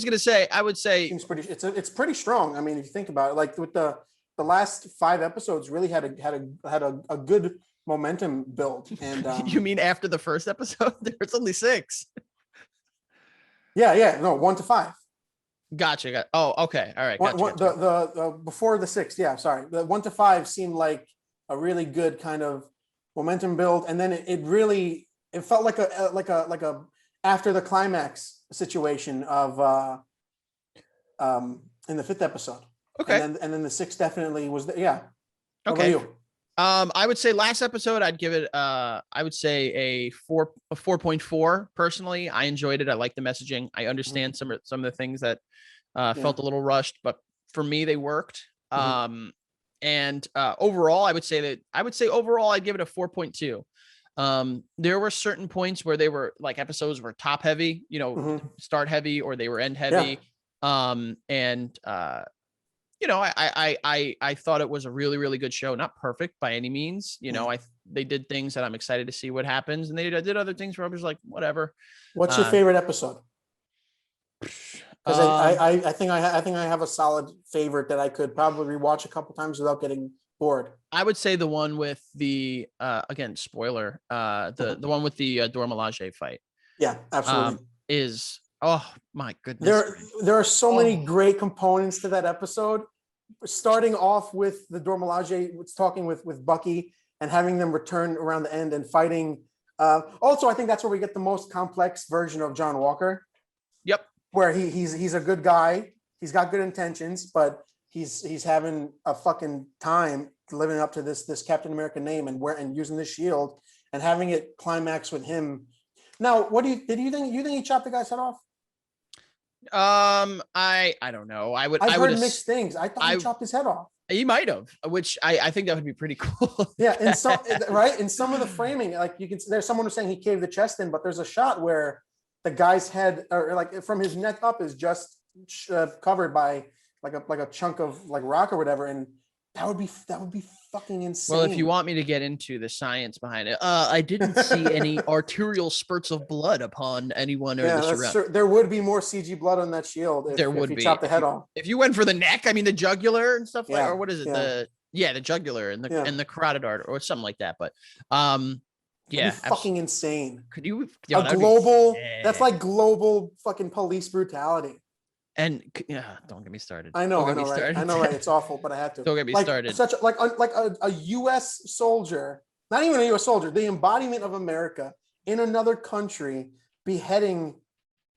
would say
it's pretty strong. I mean, if you think about it, like with the last 5 episodes really had a good momentum build. And
you mean after the first episode? There's only 6.
Yeah. No, 1 to 5.
Gotcha. Oh, okay. All right.
Gotcha.
The
Before the 6th. Yeah, sorry. The 1 to 5 seemed like a really good kind of momentum build, and then it felt like a after the climax situation of in the 5th episode.
Okay.
And then the 6th definitely was yeah. What
okay.
about you?
I would say last episode I'd give it I would say a 4.4 personally. I enjoyed it. I like the messaging. I understand some of the things that felt a little rushed, but for me they worked. And overall I would say overall I'd give it a 4.2. There were certain points where they were like episodes were top heavy, start heavy, or they were end heavy. I thought it was a really, really good show. Not perfect by any means. They did things that I'm excited to see what happens, and they did other things where I was like, whatever.
What's your favorite episode? Because I think I have a solid favorite that I could probably rewatch a couple times without getting bored.
I would say the one with the again, spoiler, the one with the Dora Milaje fight.
Yeah, absolutely.
Is oh my goodness.
There are so many great components to that episode. Starting off with the Dora Milaje talking with Bucky and having them return around the end and fighting. Also, I think that's where we get the most complex version of John Walker.
Yep.
Where he's a good guy. He's got good intentions, but he's having a fucking time living up to this Captain America name and using the shield and having it climax with him. Now, did you think he chopped the guy's head off?
I don't know. I've
heard mixed things. I thought he chopped his head off.
He might have, which I think that would be pretty cool.
Yeah, in some right in some of the framing, like you can, there's someone who's saying he caved the chest in, but there's a shot where the guy's head, or like from his neck up, is just covered by like a chunk of like rock or whatever, and that would be fucking insane.
Well, if you want me to get into the science behind it, I didn't see any arterial spurts of blood upon anyone or the surround.
There would be more CG blood on that shield if you chopped the head off.
If you went for the neck, I mean the jugular and stuff like, or what is it? The jugular and the carotid artery or something like that. But
fucking insane.
Could you
that's like global fucking police brutality.
And don't get me started.
I know, right? It's awful, but I have to.
Don't get me started.
Such a U.S. soldier, not even a U.S. soldier, the embodiment of America in another country, beheading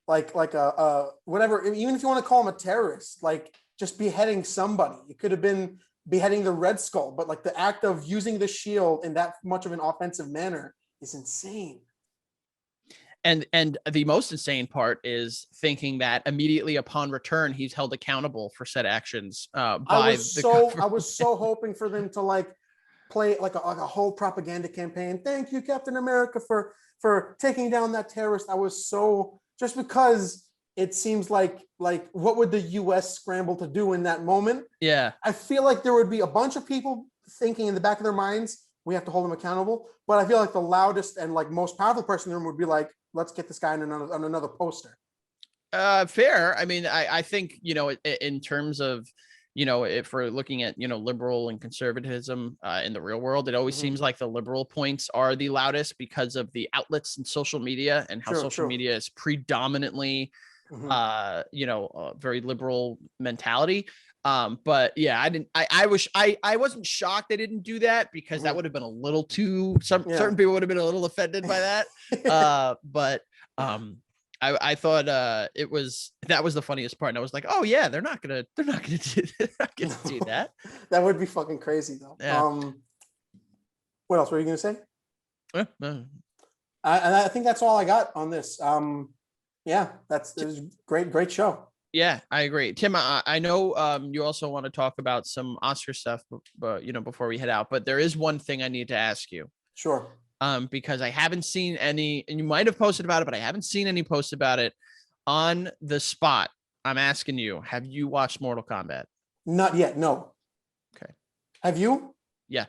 like a whatever. Even if you want to call him a terrorist, like just beheading somebody. It could have been beheading the Red Skull, but like the act of using the shield in that much of an offensive manner is insane.
And the most insane part is thinking that immediately upon return, he's held accountable for said actions. I
was so hoping for them to like play like a whole propaganda campaign. Thank you, Captain America, for taking down that terrorist. I was so, just because it seems like what would the U.S. scramble to do in that moment?
Yeah,
I feel like there would be a bunch of people thinking in the back of their minds, we have to hold him accountable. But I feel like the loudest and like most powerful person in the room would be like, let's get this guy on another poster.
Fair. I mean, I think, in terms of, if we're looking at, liberal and conservatism in the real world, it always seems like the liberal points are the loudest because of the outlets and social media and how social media is predominantly, very liberal mentality. But yeah, I wasn't shocked they didn't do that, because that would have been a little too, certain people would have been a little offended by that. But I thought that was the funniest part. And I was like, oh yeah, they're not gonna do that.
That would be fucking crazy though.
Yeah.
What else were you gonna say? I think that's all I got on this. It was great show.
Yeah, I agree. Tim, I know you also want to talk about some Oscar stuff, but before we head out, but there is one thing I need to ask you.
Sure.
Because I haven't seen any, and you might have posted about it, but I haven't seen any posts about it on the spot. I'm asking you, have you watched Mortal Kombat?
Not yet, no.
Okay.
Have you?
Yeah.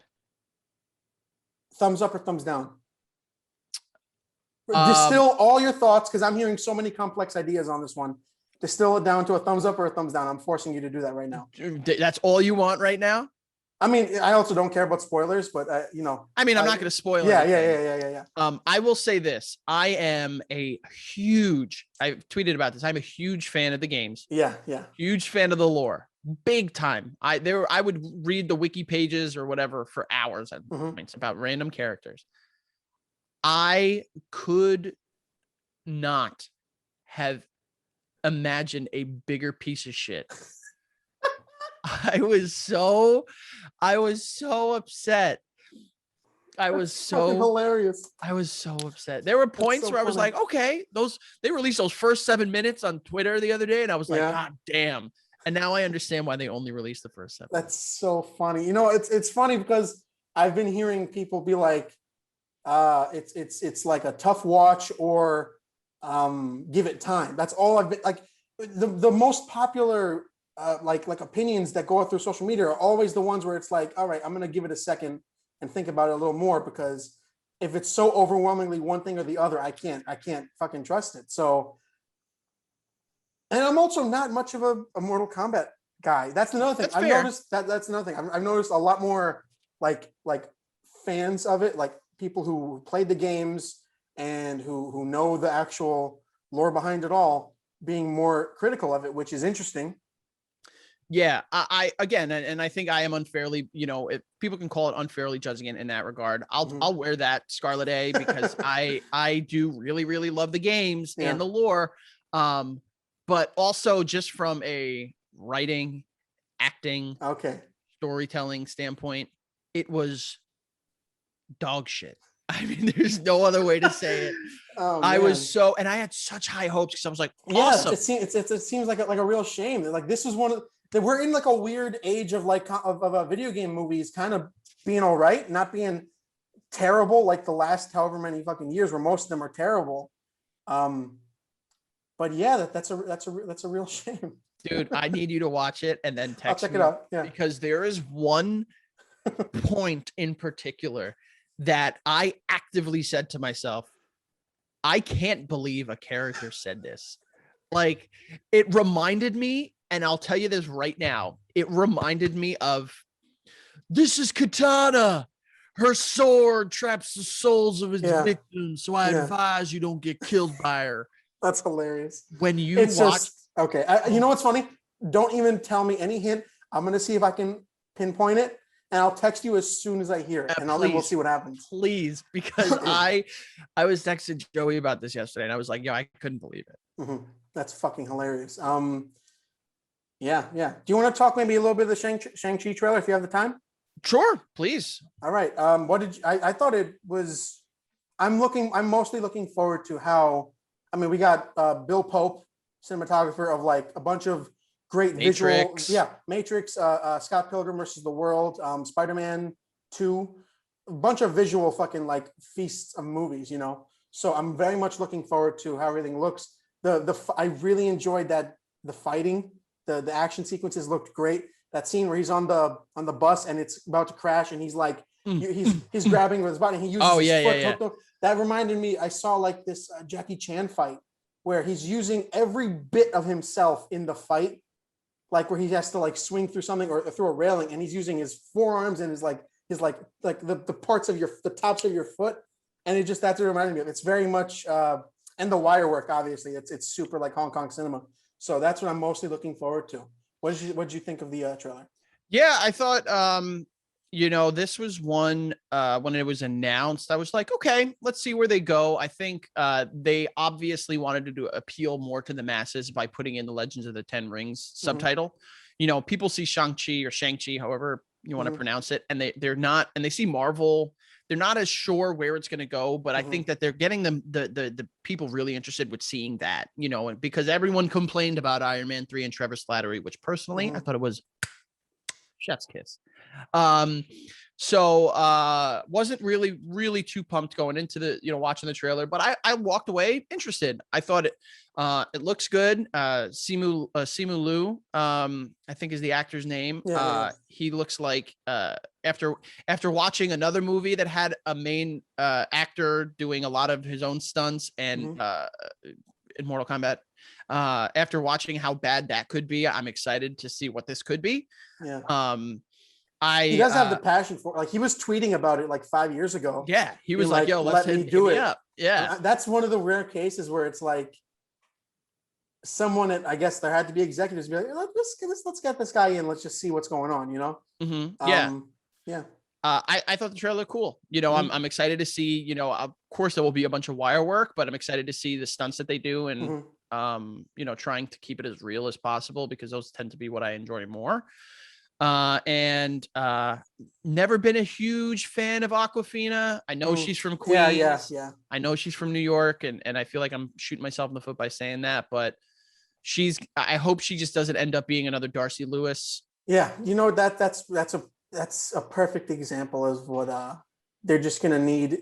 Thumbs up or thumbs down? Distill all your thoughts, because I'm hearing so many complex ideas on this one. Distill it down to a thumbs up or a thumbs down. I'm forcing you to do that right now.
That's all you want right now?
I mean, I also don't care about spoilers, but you know.
I mean, I'm not going to spoil
anything. Yeah.
I will say this. I am I've tweeted about this. I'm a huge fan of the games.
Yeah.
Huge fan of the lore. Big time. I would read the wiki pages or whatever for hours at points about random characters. I could not have imagined a bigger piece of shit. I was so upset. I was so
hilarious.
I was so upset. There were points where I was like, okay, they released those first 7 minutes on Twitter the other day, and I was like, God damn. And now I understand why they only released the first 7.
That's so funny. You know, it's funny because I've been hearing people be like, it's like a tough watch or give it time. That's all I've been like. The most popular like opinions that go out through social media are always the ones where it's like, all right, I'm gonna give it a second and think about it a little more, because if it's so overwhelmingly one thing or the other, I can't fucking trust it. So, and I'm also not much of a Mortal Kombat guy. That's another thing. I've noticed that's another thing. I've noticed a lot more like fans of it, like people who played the games and who know the actual lore behind it all, being more critical of it, which is interesting.
Yeah, I again, and I think I am unfairly, you know, if people can call it unfairly judging it in that regard. I'll wear that Scarlet A because I do really, really love the games and the lore. But also just from a writing, acting, storytelling standpoint, it was dog shit. I mean, there's no other way to say it. I was so, and I had such high hopes because I was like, awesome.
It seems like a real shame. Like this is one of that we're in like a weird age of like of video game movies kind of being all right, not being terrible like the last however many fucking years where most of them are terrible. But yeah, that's a real shame.
Dude, I need you to watch it and then text
I'll check it out. Yeah.
Because there is one point in particular that I actively said to myself, I can't believe a character said this. Like, it reminded me, and I'll tell you this right now, it reminded me of, this is Katana. Her sword traps the souls of its victims, so I advise you don't get killed by her.
That's hilarious.
When you watch...
you know what's funny? Don't even tell me any hint. I'm going to see if I can pinpoint it. And I'll text you as soon as I hear it, and then we'll see what happens.
Please, because I was texting Joey about this yesterday, and I was like, I couldn't believe it.
That's fucking hilarious. Yeah. Do you want to talk maybe a little bit of the Shang-Chi trailer if you have the time?
Sure, please.
All right. What did I thought it was? I'm mostly looking forward to how. I mean, we got Bill Pope, cinematographer of like a bunch of great
Matrix.
Matrix, Scott Pilgrim versus the World, Spider-Man 2, a bunch of visual fucking like feasts of movies, you know. So I'm very much looking forward to how everything looks. I really enjoyed that the fighting, the action sequences looked great. That scene where he's on the bus and it's about to crash and he's like he's grabbing with his body and he uses his foot. That reminded me, I saw like this Jackie Chan fight where he's using every bit of himself in the fight. Like where he has to like swing through something or through a railing, and he's using his forearms and his the parts of the tops of your foot, and that's what it reminded me of. It's very much and the wire work, obviously, it's super like Hong Kong cinema. So that's what I'm mostly looking forward to. What did you think of the trailer?
Yeah, I thought this was one when it was announced, I was like, okay, let's see where they go. I think they obviously wanted to appeal more to the masses by putting in the Legends of the Ten Rings subtitle. You know, people see Shang-Chi or Shang-Chi, however you want to pronounce it, and they're not, and they see Marvel. They're not as sure where it's going to go, but I think that they're getting the people really interested with seeing that, you know, because everyone complained about Iron Man 3 and Trevor Slattery, which personally I thought it was chef's kiss. So wasn't really too pumped going into the, watching the trailer, but I walked away interested. I thought it looks good. Simu Liu, I think is the actor's name. He looks like after watching another movie that had a main actor doing a lot of his own stunts and Immortal Combat. After watching how bad that could be, I'm excited to see what this could be.
He does have the passion for, like, he was tweeting about it like 5 years ago.
Yeah, he was like, "Yo,
let me do it."
Up. Yeah,
that's one of the rare cases where it's like someone at, I guess there had to be executives be like, let's get this guy in. Let's just see what's going on.
Yeah.
Yeah.
I thought the trailer looked cool. I'm excited to see. Of course, there will be a bunch of wire work, but I'm excited to see the stunts that they do, and trying to keep it as real as possible, because those tend to be what I enjoy more. And never been a huge fan of Awkwafina. I know she's from Queens.
Yeah. I
know she's from New York, and I feel like I'm shooting myself in the foot by saying that, but I hope she just doesn't end up being another Darcy Lewis.
Yeah, that's a perfect example of what they're just gonna need.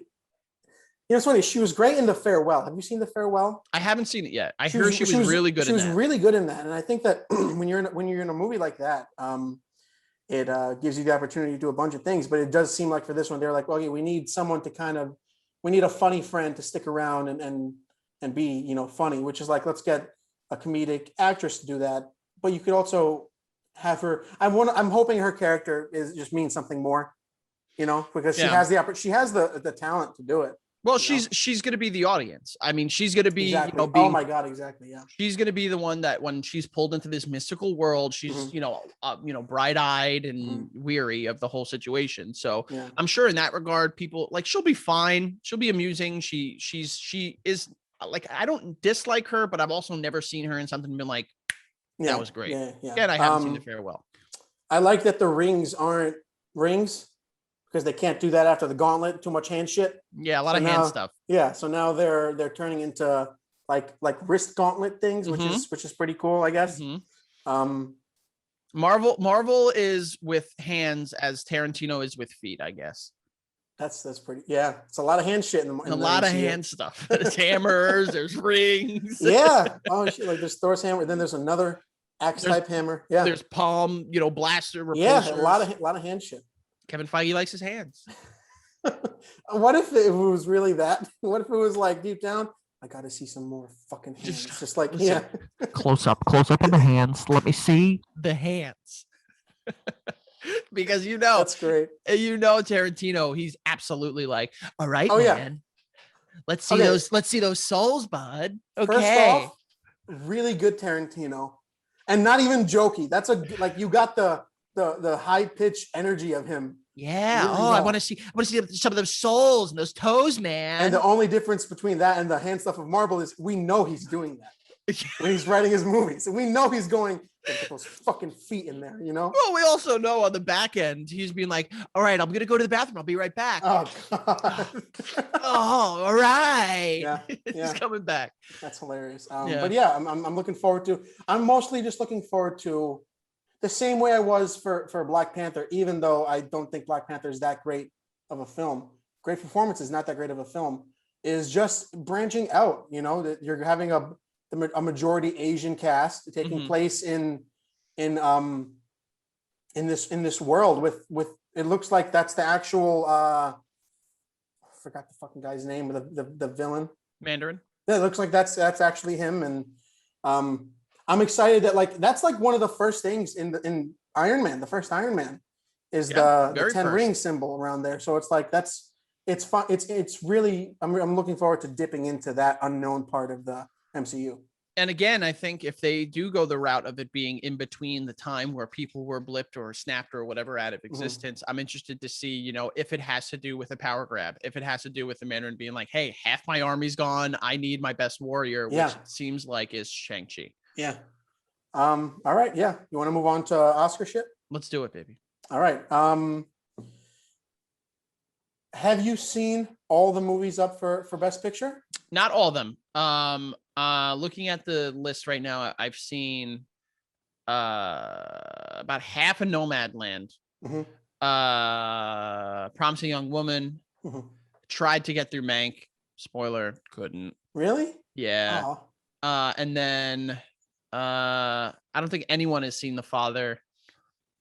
It's funny. She was great in The Farewell. Have you seen The Farewell?
I haven't seen it yet. I heard she was really good. She was
really good in that, and I think that when you're in a movie like that, it gives you the opportunity to do a bunch of things. But it does seem like for this one, they're like, okay, we need someone to we need a funny friend to stick around and be funny, which is like, let's get a comedic actress to do that. But you could also have her. I'm hoping her character just means something more, because she has the talent to do it.
Well, she's going to be the audience. I mean, she's going to be,
exactly. Oh my God, exactly. Yeah.
She's going to be the one that when she's pulled into this mystical world, she's, bright-eyed and weary of the whole situation. So I'm sure in that regard, people she'll be fine. She'll be amusing. She is like, I don't dislike her, but I've also never seen her in something and been like, that was great.
Yeah.
Again, I haven't seen The Farewell.
I like that the rings aren't rings, because they can't do that after the gauntlet. Too much hand shit.
Yeah, a lot of hand stuff.
Yeah, so now they're turning into like wrist gauntlet things, which is pretty cool, I guess.
Marvel is with hands as Tarantino is with feet, I guess.
That's pretty. Yeah, it's a lot of hand shit. A
lot of hand stuff. There's hammers. There's rings.
Yeah. Oh shit! Like there's Thor's hammer. Then there's another axe type hammer. Yeah.
There's palm, blaster. Repulsors.
Yeah, a lot of hand shit.
Kevin Feige likes his hands.
What if it was really that? What if it was like deep down, I got to see some more fucking hands? Just like, yeah.
Close up on the hands. Let me see
the hands. Because
that's great.
Tarantino, he's absolutely like, all right, man. Yeah. Let's see those souls, bud. Okay.
First off, really good Tarantino, and not even jokey. That's you got the high pitched energy of him.
Yeah. Really I want to see some of those souls and those toes, man.
And the only difference between that and the hand stuff of Marvel is we know he's doing that when he's writing his movies. And we know he's going, get those fucking feet in there,
Well, we also know on the back end, he's being like, all right, I'm going to go to the bathroom. I'll be right back.
Oh, God.
Oh, all right.
Yeah.
He's coming back.
That's hilarious. But yeah, I'm looking forward to, I'm mostly just looking forward to the same way I was for Black Panther, even though I don't think Black Panther is that great of a film. Great performance is not that great of a film, is just branching out, that you're having a majority Asian cast taking place in this world with it looks like that's the actual I forgot the fucking guy's name, the villain.
Mandarin.
Yeah, it looks like that's actually him, and I'm excited that that's one of the first things in Iron Man. The first Iron Man is the 10 ring symbol around there. So it's like it's fun. It's really I'm looking forward to dipping into that unknown part of the MCU.
And again, I think if they do go the route of it being in between the time where people were blipped or snapped or whatever out of existence, I'm interested to see, if it has to do with a power grab, if it has to do with the Mandarin being like, hey, half my army's gone. I need my best warrior, which it seems like is Shang Chi.
Yeah. All right. Yeah. You want to move on to Oscar shit?
Let's do it, baby.
All right. Have you seen all the movies up for Best Picture?
Not all of them. Looking at the list right now, I've seen about half of Nomadland. Promising Young Woman. Tried to get through Mank. Spoiler, couldn't.
Really?
Yeah. Oh. And then I don't think anyone has seen The Father.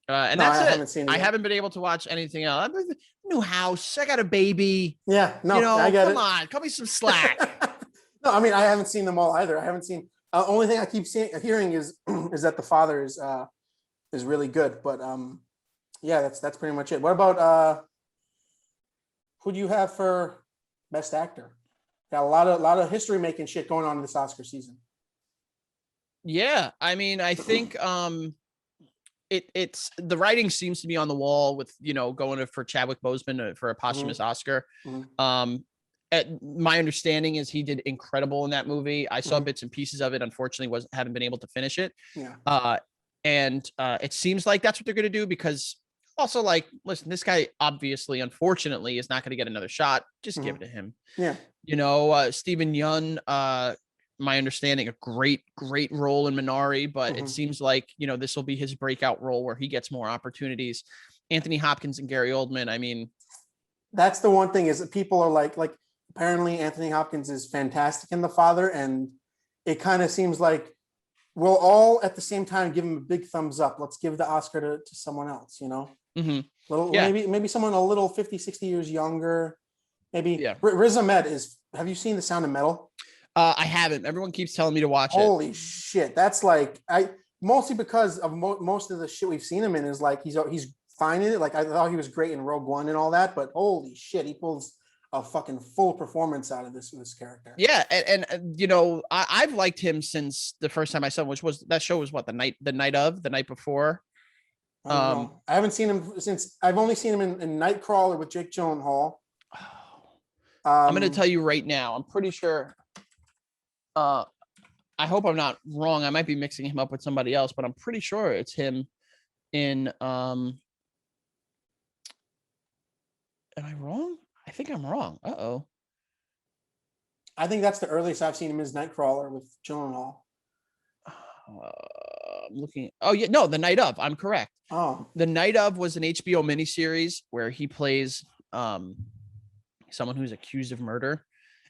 And no, that's
I haven't seen it.
I haven't been able to watch anything else. New house. I got a baby.
Yeah. No, I get it.
Come on, cut me some slack.
No, I mean, I haven't seen them all either. I haven't seen. Only thing I keep hearing is that The Father is really good. But Yeah, that's pretty much it. What about who do you have for best actor? Got a lot of history making shit going on in this Oscar season.
Yeah, I mean, I think it's the writing seems to be on the wall with, going for Chadwick Boseman for a posthumous Oscar. My understanding is he did incredible in that movie. I saw bits and pieces of it. Unfortunately, haven't been able to finish it.
Yeah.
And it seems like that's what they're going to do, because also, like, listen, this guy obviously, unfortunately, is not going to get another shot. Just give it to him.
Yeah.
Stephen Yeun, my understanding, a great role in Minari, but it seems like, this will be his breakout role where he gets more opportunities. Anthony Hopkins and Gary Oldman. I mean,
that's the one thing is that people are like apparently Anthony Hopkins is fantastic in The Father, and it kind of seems like we'll all at the same time give him a big thumbs up. Let's give the Oscar to someone else, maybe someone a little 50, 60 years younger. Maybe Riz Ahmed have you seen The Sound of Metal?
I haven't. Everyone keeps telling me to watch it.
Holy shit. That's like, mostly because of most of the shit we've seen him in is like, he's fine in it. Like I thought he was great in Rogue One and all that, but holy shit, he pulls a fucking full performance out of this character.
Yeah. And I've liked him since the first time I saw him, which was that show was what, the night before.
I haven't seen him since. I've only seen him in Nightcrawler with Jake Gyllenhaal.
I'm going to tell you right now. I'm pretty sure. I hope I'm not wrong. I might be mixing him up with somebody else, but I'm pretty sure it's him in. Am I wrong? I think I'm wrong. Uh-oh.
I think that's the earliest I've seen him is Nightcrawler with Gyllenhaal.
I'm looking. Oh yeah, no, The Night Of. I'm correct.
Oh,
The Night Of was an HBO miniseries where he plays someone who's accused of murder.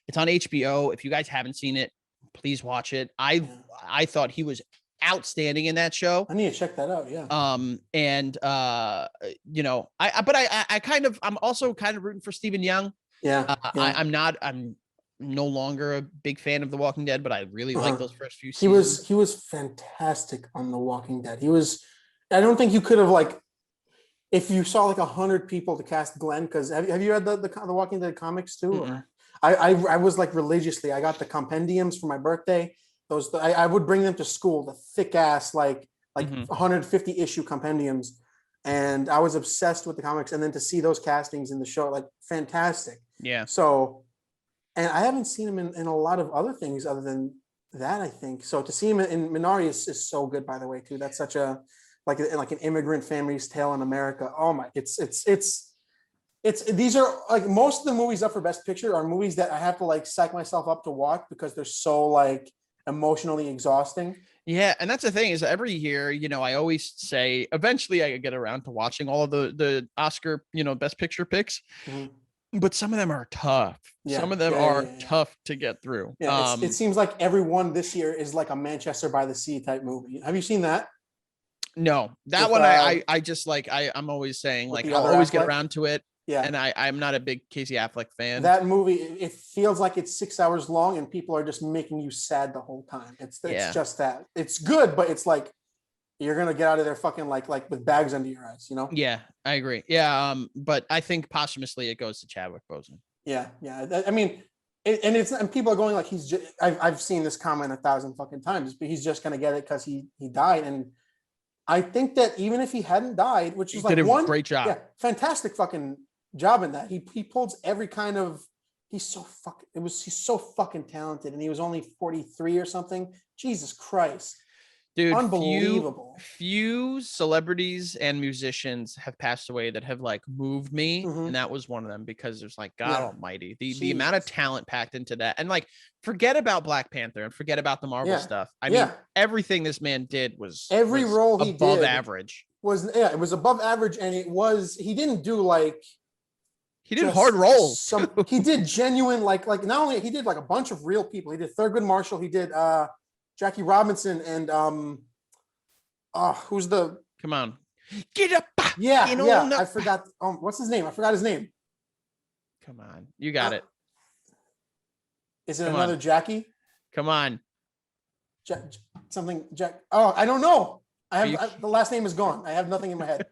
It's on HBO. If you guys haven't seen it, please watch it. I thought he was outstanding in that show.
I need to check that out. Yeah.
I'm also kind of rooting for Stephen Yeun.
Yeah.
I'm no longer a big fan of The Walking Dead, but I really like those first few seasons.
He was fantastic on The Walking Dead. I don't think you could have, like, if you saw like 100 people to cast Glenn, because have you read the Walking Dead comics too?
Mm-hmm.
Or I was like religiously, I got the compendiums for my birthday. I would bring them to school, the thick ass, like 150 issue compendiums. And I was obsessed with the comics. And then to see those castings in the show, like fantastic.
Yeah.
So, and I haven't seen him in a lot of other things other than that, I think. So to see him in Minari is so good, by the way, too. That's such a, like an immigrant family's tale in America. Oh my, it's these are like most of the movies up for Best Picture are movies that I have to like psych myself up to watch because they're so like emotionally exhausting.
Yeah, and that's the thing is every year, I always say eventually I get around to watching all of the Oscar, Best Picture picks, but some of them are tough.
Yeah,
some of them are tough to get through.
Yeah, it seems like everyone this year is like a Manchester by the Sea type movie. Have you seen that?
No, that one I just like I'm always saying like I'll always get around to it.
Yeah.
And I'm not a big Casey Affleck fan.
That movie, it feels like it's 6 hours long and people are just making you sad the whole time. It's just that. It's good, but it's like you're gonna get out of there fucking like with bags under your eyes,
Yeah, I agree. Yeah, but I think posthumously it goes to Chadwick Boseman.
Yeah. I mean, and people are going like he's just, I've seen this comment 1,000 fucking times, but he's just gonna get it because he died. And I think that even if he hadn't died, which is like
did a great job.
Yeah, fantastic fucking job in that. He pulls every kind of, he's so fucking talented, and he was only 43 or something. Jesus Christ.
Dude,
unbelievable.
Few celebrities and musicians have passed away that have like moved me, and that was one of them because there's like God Almighty, the amount of talent packed into that, and like forget about Black Panther and forget about the Marvel stuff. I mean, everything this man did was
role he
above
did
average.
It was above average, and he didn't do like.
He did hard roles.
He did genuine like not only he did like a bunch of real people. He did Thurgood Marshall. He did Jackie Robinson and who's the
come on get up
I forgot what's his name. I forgot his name.
Come on, you got it.
Is it another Jackie?
Come on,
Jack. I don't know. The last name is gone. I have nothing in my head.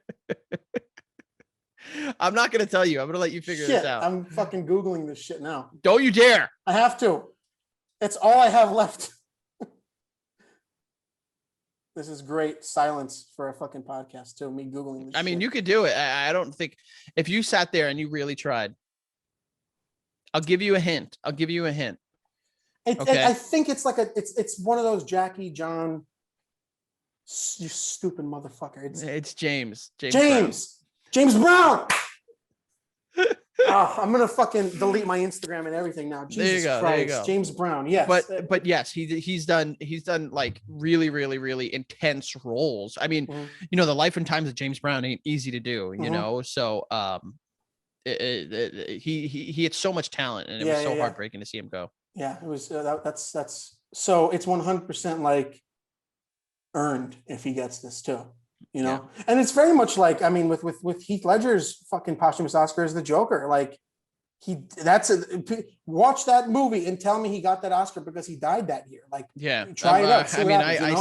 I'm not gonna tell you. I'm gonna let you figure this out.
I'm fucking Googling this shit now.
Don't you dare.
I have to. It's all I have left. This is great silence for a fucking podcast too. Me Googling this
I mean,
shit.
you could do it. I don't think if you sat there and you really tried. I'll give you a hint. Okay.
I think it's like it's one of those Jackie John. You stupid motherfucker.
It's James.
James Brown. I'm gonna fucking delete my Instagram and everything now. Jesus Christ. There you go. James Brown. Yes.
But yes, he's done like really, really, really intense roles. I mean, the life and times of James Brown ain't easy to do, you know. So he had so much talent, and it was so heartbreaking to see him go.
Yeah, it was. That's so it's 100% like earned if he gets this too. And it's very much like, I mean, with Heath Ledger's fucking posthumous Oscar as the Joker, like watch that movie and tell me he got that Oscar because he died that year. Like, try it out.
I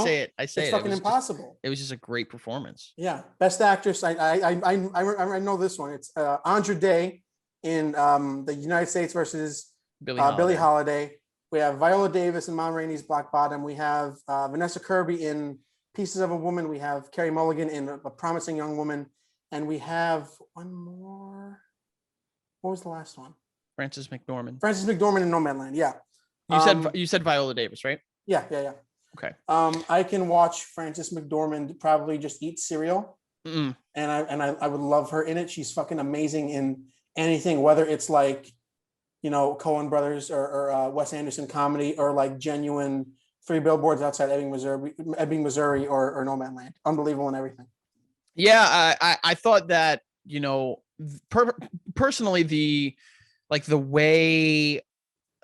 say it. It's
fucking impossible.
It was just a great performance.
Yeah. Best actress. I know this one. It's Andra Day in the United States versus Billie Holiday. We have Viola Davis in Mom Rainey's Black Bottom. We have Vanessa Kirby in Pieces of a Woman. We have Carey Mulligan in A Promising Young Woman. And we have one more. What was the last one?
Frances McDormand
in Nomadland. Yeah.
You said Viola Davis, right?
Yeah.
Okay.
I can watch Frances McDormand probably just eat cereal. And I would love her in it. She's fucking amazing in anything, whether it's like, Coen Brothers or Wes Anderson comedy, or like genuine Three Billboards Outside Ebbing, Missouri, or Nomadland. Unbelievable in everything.
Yeah, I thought that, personally, the way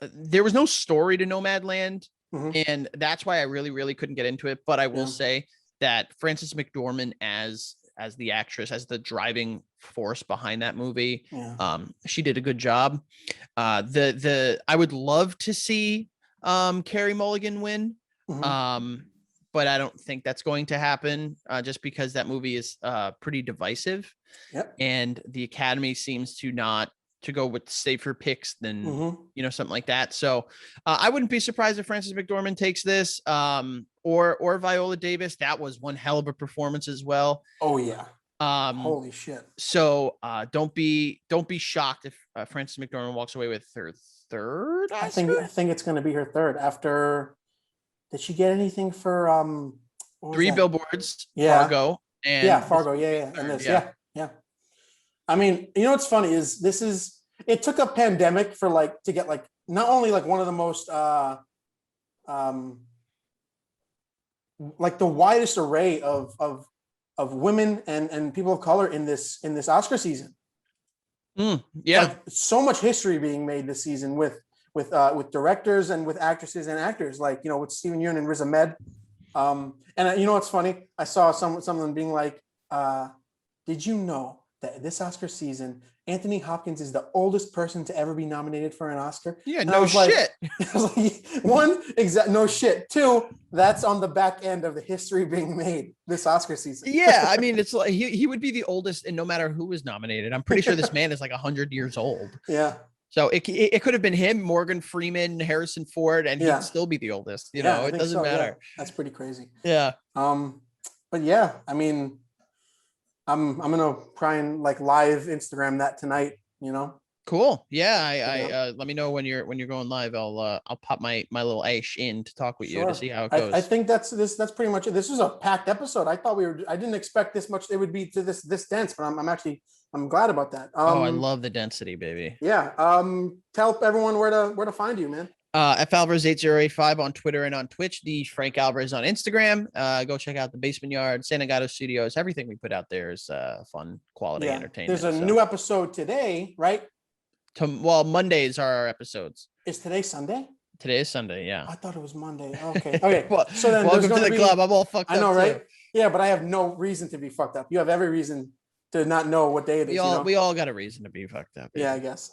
there was no story to Nomadland, and that's why I really, really couldn't get into it. But I will say that Frances McDormand as the actress, as the driving force behind that movie, she did a good job. I would love to see Carey Mulligan win, but I don't think that's going to happen, just because that movie is pretty divisive. Yep. And the Academy seems to go with safer picks than something like that. So I wouldn't be surprised if Frances McDormand takes this, or Viola Davis. That was one hell of a performance as well.
Oh yeah. Holy shit.
So don't be shocked if Frances McDormand walks away with her third Oscar?
I think it's going to be her third. After, did she get anything for
Three Billboards,
Fargo,
and
Fargo, and this, yeah. I mean, what's funny is it took a pandemic for to get not only one of the most the widest array of women and people of color in this Oscar season. So much history being made this season with directors and with actresses and actors, with Steven Yeun and Riz Ahmed. And what's funny? I saw someone being like, did you know that this Oscar season, Anthony Hopkins is the oldest person to ever be nominated for an Oscar?
Yeah, no shit.
I was like, one, no shit. Two, that's on the back end of the history being made this Oscar season.
Yeah, I mean, it's like he would be the oldest, and no matter who was nominated, I'm pretty sure this man is 100 years old.
Yeah.
So it could have been him, Morgan Freeman, Harrison Ford, and he'd still be the oldest. It doesn't matter. Yeah.
That's pretty crazy.
Yeah.
But yeah, I mean, I'm gonna try and live Instagram that tonight.
Cool. Yeah. Let me know when you're going live. I'll pop my little ash in to talk with you to see how it goes.
I think that's pretty much it. This was a packed episode. I didn't expect this much. It would be to this dense, but I'm glad about that.
I love the density, baby.
Yeah. Tell everyone where to find you, man.
F Alvarez 8085 on Twitter and on Twitch. The Frank Alvarez on Instagram. Go check out the Basement Yard, Santa Gato Studios. Everything we put out there is fun, quality entertainment.
There's a new episode today, right?
Mondays are our episodes.
Is today Sunday?
Today is Sunday, yeah.
I thought it was Monday. Okay.
Well, so then welcome to the club. I'm all fucked up.
I know, right? Too. Yeah, but I have no reason to be fucked up. You have every reason to not know what day it is.
We all got a reason to be fucked up.
Yeah, I guess.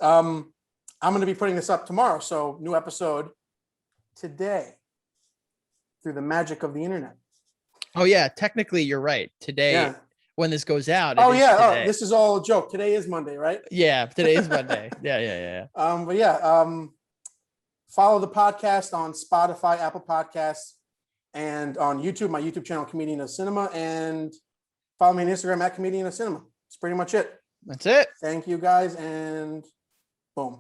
I'm going to be putting this up tomorrow. So new episode today through the magic of the internet.
Oh yeah. Technically you're right. Today. Yeah. when this goes out.
Oh yeah, this is all a joke. Today is Monday, right?
Yeah, today is Monday. Yeah.
But yeah, follow the podcast on Spotify, Apple Podcasts, and on YouTube, my YouTube channel, Comedian of Cinema, and follow me on Instagram at Comedian of Cinema. That's pretty much it.
That's it.
Thank you guys, and boom.